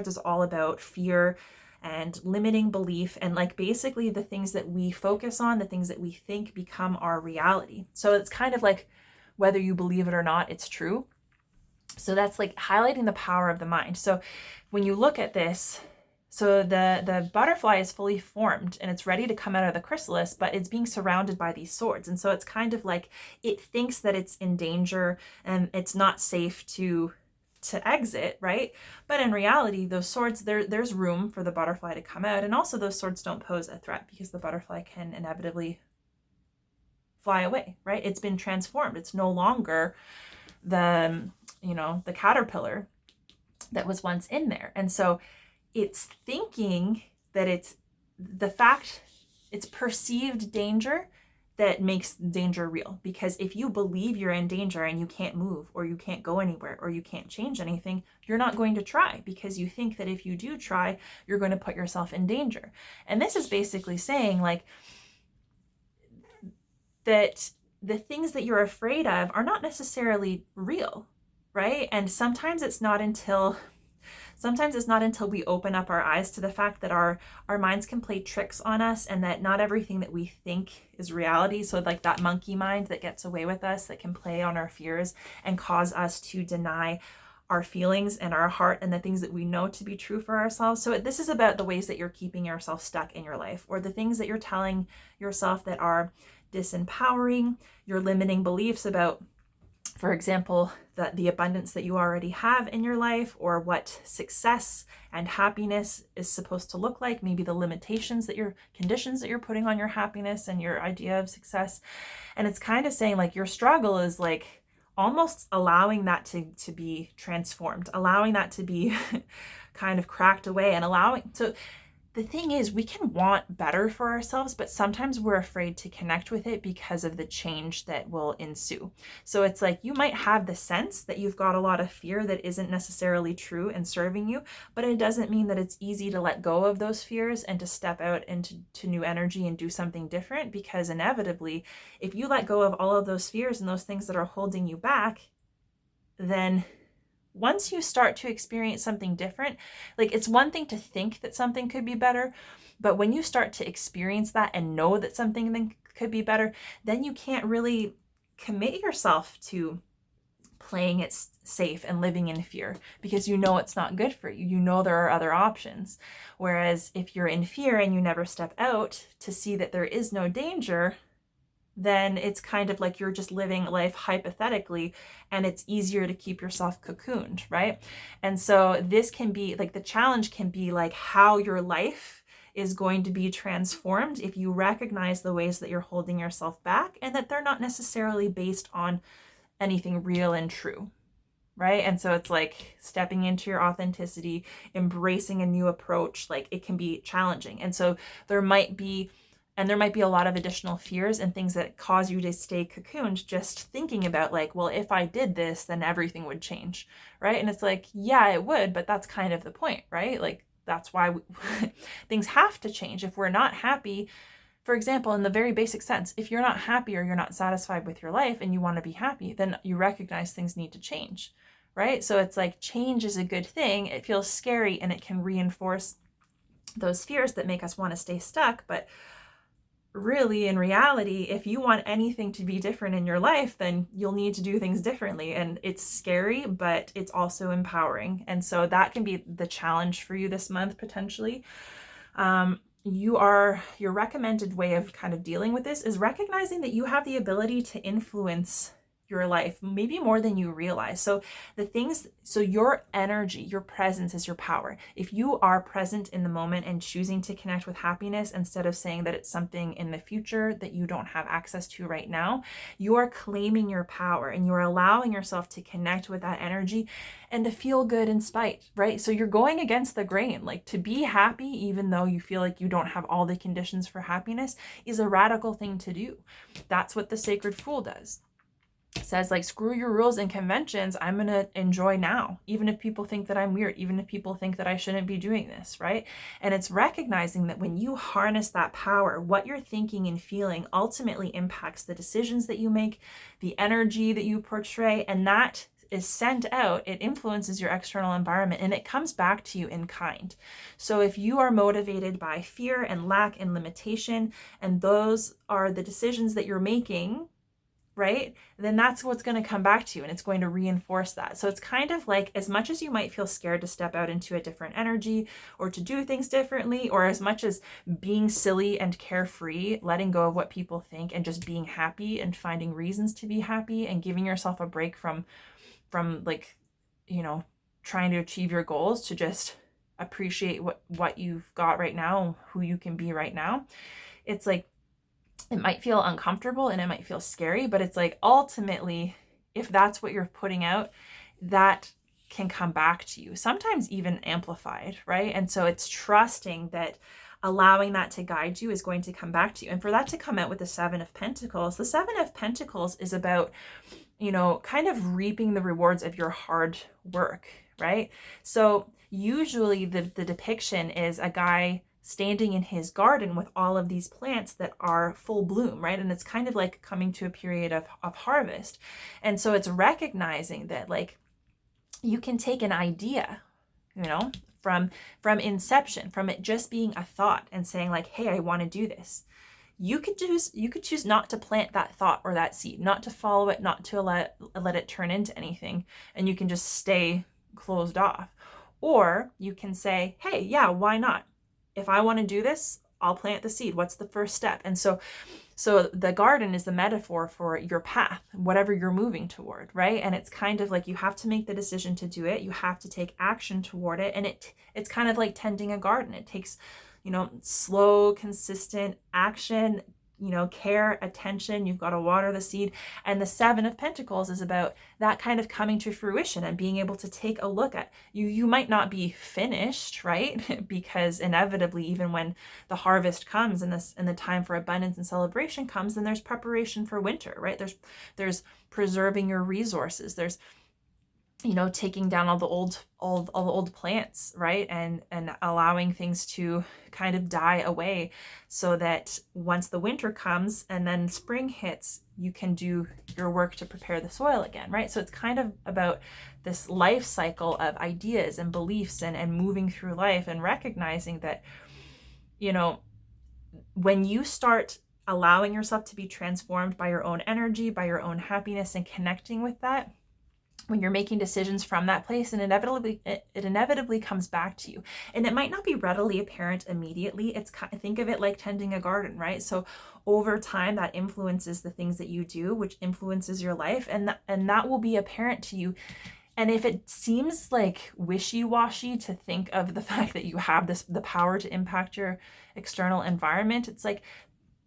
is all about fear and limiting belief, and like basically the things that we focus on, the things that we think become our reality. So it's kind of like, whether you believe it or not, it's true. So that's like highlighting the power of the mind. So when you look at this, so the butterfly is fully formed and it's ready to come out of the chrysalis, but it's being surrounded by these swords. And so it's kind of like, it thinks that it's in danger and it's not safe to exit, right? But in reality, those swords, there's room for the butterfly to come out. And also those swords don't pose a threat because the butterfly can inevitably fly away, right? It's been transformed. It's no longer the caterpillar that was once in there. And so it's thinking that it's perceived danger that makes danger real. Because if you believe you're in danger and you can't move, or you can't go anywhere, or you can't change anything, you're not going to try, because you think that if you do try, you're going to put yourself in danger. And this is basically saying like that the things that you're afraid of are not necessarily real, right? And sometimes it's not until we open up our eyes to the fact that our minds can play tricks on us, and that not everything that we think is reality. So like that monkey mind that gets away with us, that can play on our fears and cause us to deny our feelings and our heart and the things that we know to be true for ourselves. So this is about the ways that you're keeping yourself stuck in your life, or the things that you're telling yourself that are disempowering, your limiting beliefs about, for example, the abundance that you already have in your life, or what success and happiness is supposed to look like, maybe the conditions that you're putting on your happiness and your idea of success. And it's kind of saying like your struggle is like almost allowing that to be transformed, allowing that to be kind of cracked away, and allowing. So the thing is, we can want better for ourselves, but sometimes we're afraid to connect with it because of the change that will ensue. So it's like you might have the sense that you've got a lot of fear that isn't necessarily true and serving you, but it doesn't mean that it's easy to let go of those fears and to step out into new energy and do something different, because inevitably, if you let go of all of those fears and those things that are holding you back, then once you start to experience something different, like it's one thing to think that something could be better, but when you start to experience that and know that something then could be better, then you can't really commit yourself to playing it safe and living in fear, because you know it's not good for you. You know there are other options. Whereas if you're in fear and you never step out to see that there is no danger, then it's kind of like you're just living life hypothetically, and it's easier to keep yourself cocooned, right? And so this can be like, the challenge can be like how your life is going to be transformed if you recognize the ways that you're holding yourself back and that they're not necessarily based on anything real and true, right? And so it's like stepping into your authenticity, embracing a new approach. Like, it can be challenging. And so there might be a lot of additional fears and things that cause you to stay cocooned just thinking about like, well, if I did this, then everything would change, right? And it's like, yeah, it would, but that's kind of the point, right? Like, that's why things have to change. If we're not happy, for example, in the very basic sense, if you're not happy or you're not satisfied with your life and you want to be happy, then you recognize things need to change, right? So it's like, change is a good thing. It feels scary and it can reinforce those fears that make us want to stay stuck. But really, in reality, if you want anything to be different in your life, then you'll need to do things differently. And it's scary, but it's also empowering. And so that can be the challenge for you this month, potentially. Your recommended way of kind of dealing with this is recognizing that you have the ability to influence your life, maybe more than you realize. So your energy, your presence is your power. If you are present in the moment and choosing to connect with happiness instead of saying that it's something in the future that you don't have access to right now, you are claiming your power and you're allowing yourself to connect with that energy and to feel good in spite, right? So you're going against the grain. Like, to be happy, even though you feel like you don't have all the conditions for happiness, is a radical thing to do. That's what the Sacred Fool does. Says, like, screw your rules and conventions. I'm going to enjoy now, even if people think that I'm weird, even if people think that I shouldn't be doing this, right? And it's recognizing that when you harness that power, what you're thinking and feeling ultimately impacts the decisions that you make, the energy that you portray, and that is sent out. It influences your external environment and it comes back to you in kind. So if you are motivated by fear and lack and limitation, and those are the decisions that you're making, right, then that's what's going to come back to you, and it's going to reinforce that. So it's kind of like, as much as you might feel scared to step out into a different energy or to do things differently, or as much as being silly and carefree, letting go of what people think and just being happy and finding reasons to be happy and giving yourself a break from like, you know, trying to achieve your goals, to just appreciate what you've got right now, who you can be right now. It's like, it might feel uncomfortable and it might feel scary, but it's like, ultimately, if that's what you're putting out, that can come back to you, sometimes even amplified, right? And so it's trusting that allowing that to guide you is going to come back to you. And for that to come out with the Seven of Pentacles, the Seven of Pentacles is about, you know, kind of reaping the rewards of your hard work, right? So usually the depiction is a guy standing in his garden with all of these plants that are full bloom, right? And it's kind of like coming to a period of harvest. And so it's recognizing that, like, you can take an idea, you know, from inception, from it just being a thought and saying like, hey, I want to do this. You could choose not to plant that thought or that seed, not to follow it, not to let it turn into anything, and you can just stay closed off. Or you can say, hey, yeah, why not? If I want to do this, I'll plant the seed. What's the first step? And so the garden is the metaphor for your path, whatever you're moving toward, right? And it's kind of like, you have to make the decision to do it. You have to take action toward it. And it's kind of like tending a garden. It takes, you know, slow, consistent action, care, attention. You've got to water the seed. And the Seven of Pentacles is about that kind of coming to fruition and being able to take a look at you might not be finished, right? Because inevitably, even when the harvest comes and the time for abundance and celebration comes, then there's preparation for winter, right? There's preserving your resources. There's taking down all the old plants, right? And allowing things to kind of die away so that once the winter comes and then spring hits, you can do your work to prepare the soil again, right? So it's kind of about this life cycle of ideas and beliefs and moving through life and recognizing that, when you start allowing yourself to be transformed by your own energy, by your own happiness, and connecting with that, when you're making decisions from that place, and it inevitably comes back to you. And it might not be readily apparent immediately. Think of it like tending a garden, right? So over time, that influences the things that you do, which influences your life, and that will be apparent to you. And if it seems like wishy-washy to think of the fact that you have the power to impact your external environment, it's like,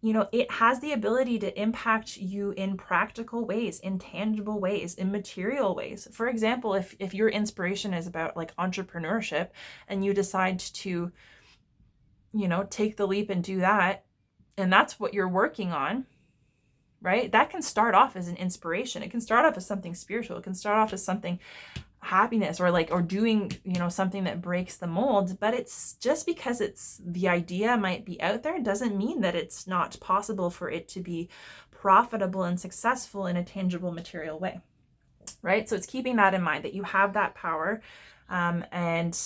it has the ability to impact you in practical ways, in tangible ways, in material ways. For example, if your inspiration is about like entrepreneurship and you decide to, take the leap and do that, and that's what you're working on, right? That can start off as an inspiration. It can start off as something spiritual. It can start off as something happiness or doing something that breaks the mold. But it's just because the idea might be out there doesn't mean that it's not possible for it to be profitable and successful in a tangible material way, right? So it's keeping that in mind, that you have that power. And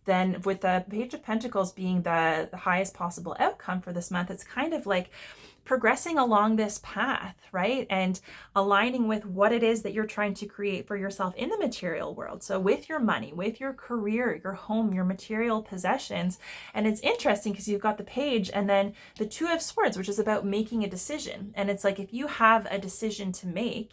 then with the Page of Pentacles being the highest possible outcome for this month, it's kind of like progressing along this path, right? And aligning with what it is that you're trying to create for yourself in the material world. So with your money, with your career, your home, your material possessions. And it's interesting because you've got the Page and then the Two of Swords, which is about making a decision. And it's like, if you have a decision to make,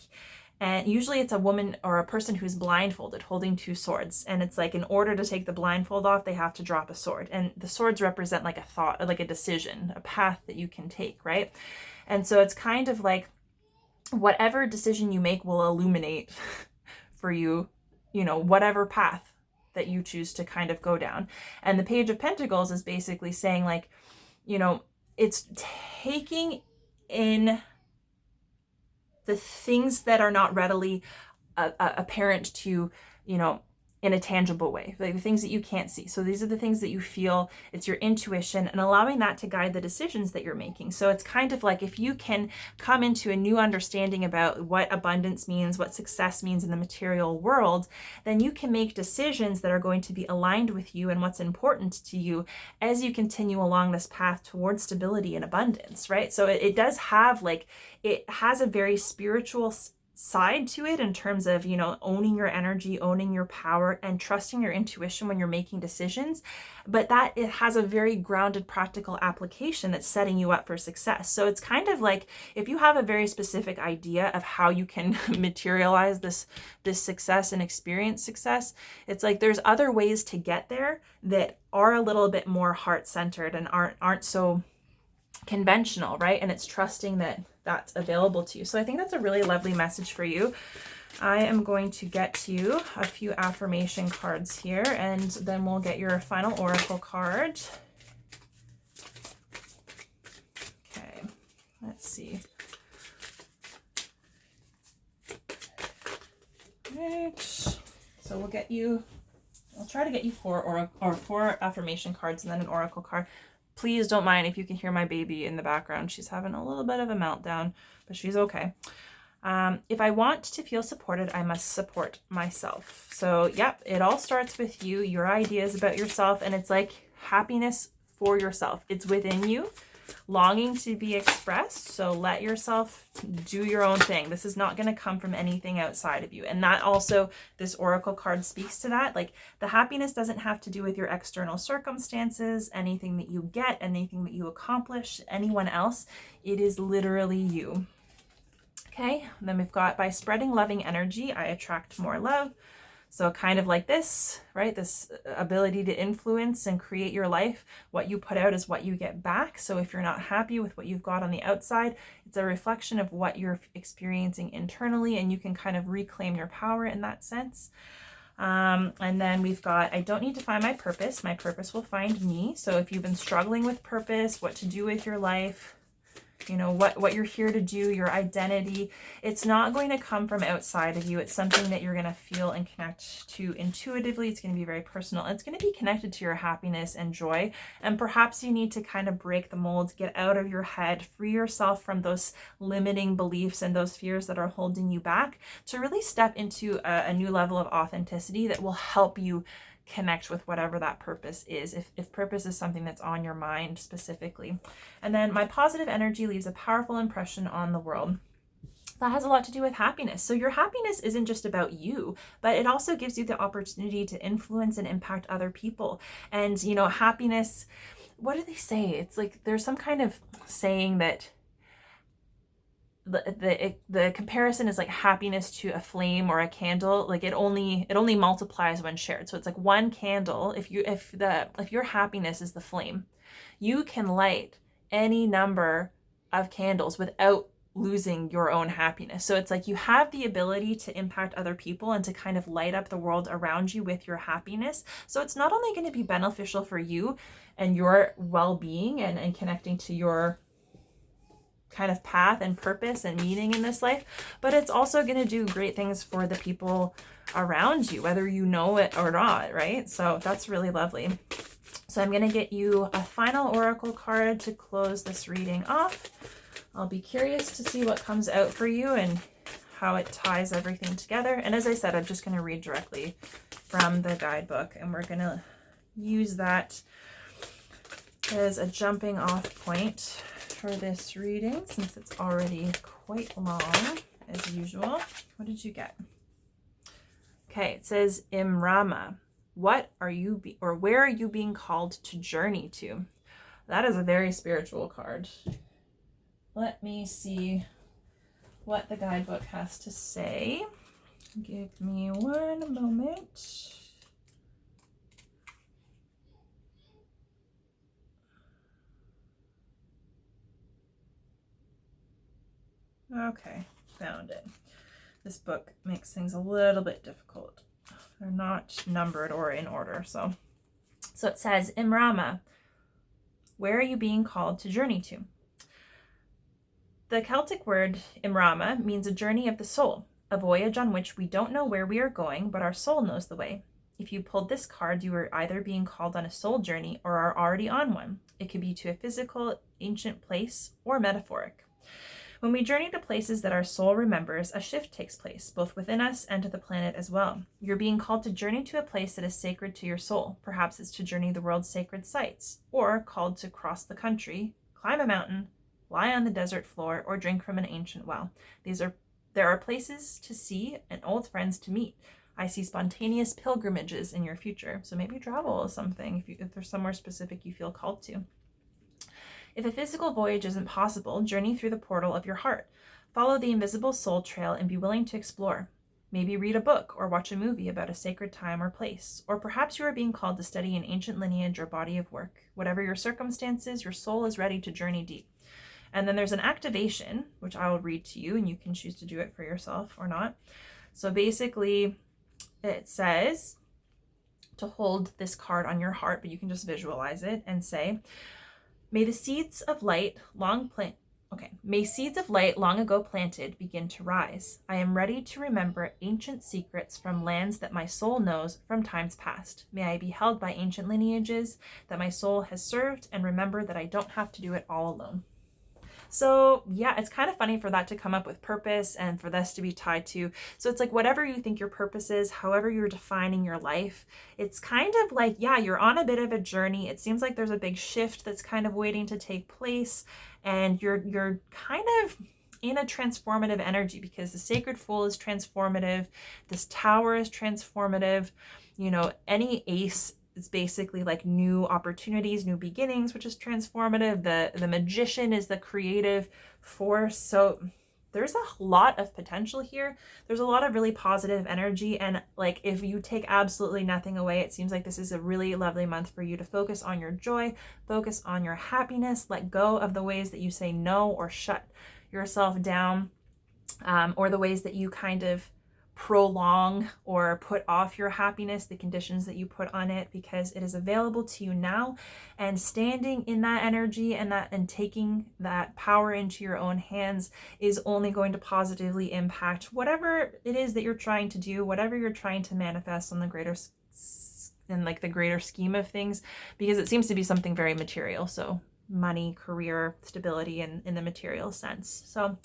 and usually it's a woman or a person who's blindfolded holding two swords. And it's like, in order to take the blindfold off, they have to drop a sword. And the swords represent like a thought, like a decision, a path that you can take, right? And so it's kind of like whatever decision you make will illuminate for you, whatever path that you choose to kind of go down. And the Page of Pentacles is basically saying like, it's taking in the things that are not readily apparent to, in a tangible way, like the things that you can't see. So these are the things that you feel, it's your intuition, and allowing that to guide the decisions that you're making. So it's kind of like, if you can come into a new understanding about what abundance means, what success means in the material world, then you can make decisions that are going to be aligned with you and what's important to you as you continue along this path towards stability and abundance, right? So it does have it has a very spiritual side to it in terms of, owning your energy, owning your power, and trusting your intuition when you're making decisions. But that it has a very grounded practical application that's setting you up for success. So it's kind of like, if you have a very specific idea of how you can materialize this success and experience success, it's like there's other ways to get there that are a little bit more heart-centered and aren't so conventional, right? And it's trusting that that's available to you. So I think that's a really lovely message for you. I am going to get you a few affirmation cards here, and then we'll get your final oracle card. Okay, let's see. Right. So I'll try to get you four affirmation cards and then an oracle card. Please don't mind if you can hear my baby in the background. She's having a little bit of a meltdown, but she's okay. If I want to feel supported, I must support myself. So, yep, it all starts with you, your ideas about yourself, and it's like happiness for yourself. It's within you, longing to be expressed. So let yourself do your own thing. This is not going to come from anything outside of you. And that also, this oracle card speaks to that. Like, the happiness doesn't have to do with your external circumstances, anything that you get, anything that you accomplish, anyone else. It is literally you. Okay, and then we've got, by spreading loving energy, I attract more love. So kind of like this, right? This ability to influence and create your life. What you put out is what you get back. So if you're not happy with what you've got on the outside, it's a reflection of what you're experiencing internally, and you can kind of reclaim your power in that sense. And then we've got, I don't need to find my purpose will find me. So if you've been struggling with purpose, what to do with your life, you know, what you're here to do, your identity, it's not going to come from outside of you. It's something that you're going to feel and connect to intuitively. It's going to be very personal. It's going to be connected to your happiness and joy. And perhaps you need to kind of break the mold, get out of your head, free yourself from those limiting beliefs and those fears that are holding you back to really step into a new level of authenticity that will help you connect with whatever that purpose is, if purpose is something that's on your mind specifically. And then my positive energy leaves a powerful impression on the world. That has a lot to do with happiness. So your happiness isn't just about you, but it also gives you the opportunity to influence and impact other people. And, you know, happiness, what do they say? It's like there's some kind of saying that the comparison is like happiness to a flame or a candle. Like it only multiplies when shared. So it's like one candle. If your happiness is the flame, you can light any number of candles without losing your own happiness. So it's like you have the ability to impact other people and to kind of light up the world around you with your happiness. So it's not only going to be beneficial for you and your well-being and connecting to your kind of path and purpose and meaning in this life, but it's also going to do great things for the people around you, whether you know it or not, right? So that's really lovely. So I'm going to get you a final oracle card to close this reading off. I'll be curious to see what comes out for you and how it ties everything together. And as I said, I'm just going to read directly from the guidebook, and we're going to use that as a jumping off point for this reading, since it's already quite long as usual. What did you get? Okay, it says Imrama. What are you or where are you being called to journey to? That is a very spiritual card. Let me see what the guidebook has to say. Give me one moment. Okay, found it. This book makes things a little bit difficult. They're not numbered or in order. So it says, Imrama, where are you being called to journey to? The Celtic word Imrama means a journey of the soul, a voyage on which we don't know where we are going, but our soul knows the way. If you pulled this card, you are either being called on a soul journey or are already on one. It could be to a physical, ancient place or metaphoric. When we journey to places that our soul remembers, a shift takes place, both within us and to the planet as well. You're being called to journey to a place that is sacred to your soul. Perhaps it's to journey the world's sacred sites, or called to cross the country, climb a mountain, lie on the desert floor, or drink from an ancient well. There are places to see and old friends to meet. I see spontaneous pilgrimages in your future. So maybe travel is something if there's somewhere specific you feel called to. If a physical voyage isn't possible, journey through the portal of your heart. Follow the invisible soul trail and be willing to explore. Maybe read a book or watch a movie about a sacred time or place. Or perhaps you are being called to study an ancient lineage or body of work. Whatever your circumstances, your soul is ready to journey deep. And then there's an activation, which I will read to you, and you can choose to do it for yourself or not. So basically, it says to hold this card on your heart, but you can just visualize it and say, May seeds of light long ago planted begin to rise. I am ready to remember ancient secrets from lands that my soul knows from times past. May I be held by ancient lineages that my soul has served and remember that I don't have to do it all alone. So yeah, it's kind of funny for that to come up with purpose and for this to be tied to. So it's like whatever you think your purpose is, however you're defining your life, it's kind of like, yeah, you're on a bit of a journey. It seems like there's a big shift that's kind of waiting to take place, and you're kind of in a transformative energy because the sacred fool is transformative. This tower is transformative. You know, any ace, it's basically like new opportunities, new beginnings, which is transformative. The magician is the creative force. So there's a lot of potential here. There's a lot of really positive energy. And like, if you take absolutely nothing away, it seems like this is a really lovely month for you to focus on your joy, focus on your happiness, let go of the ways that you say no or shut yourself down, or the ways that you kind of prolong or put off your happiness, the conditions that you put on it, because it is available to you now. And standing in that energy and taking that power into your own hands is only going to positively impact whatever it is that you're trying to do, whatever you're trying to manifest on the greater scheme of things, because it seems to be something very material. So money, career, stability in the material sense. So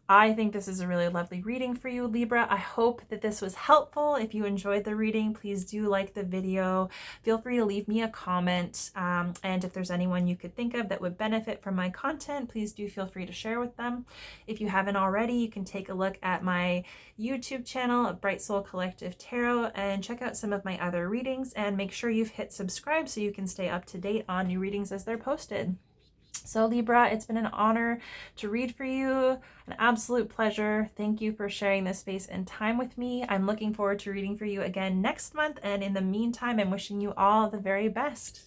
I think this is a really lovely reading for you, Libra. I hope that this was helpful. If you enjoyed the reading, please do like the video. Feel free to leave me a comment. And if there's anyone you could think of that would benefit from my content, please do feel free to share with them. If you haven't already, you can take a look at my YouTube channel, Bright Soul Collective Tarot, and check out some of my other readings, and make sure you've hit subscribe so you can stay up to date on new readings as they're posted. So Libra, it's been an honor to read for you, an absolute pleasure. Thank you for sharing this space and time with me. I'm looking forward to reading for you again next month, and in the meantime, I'm wishing you all the very best.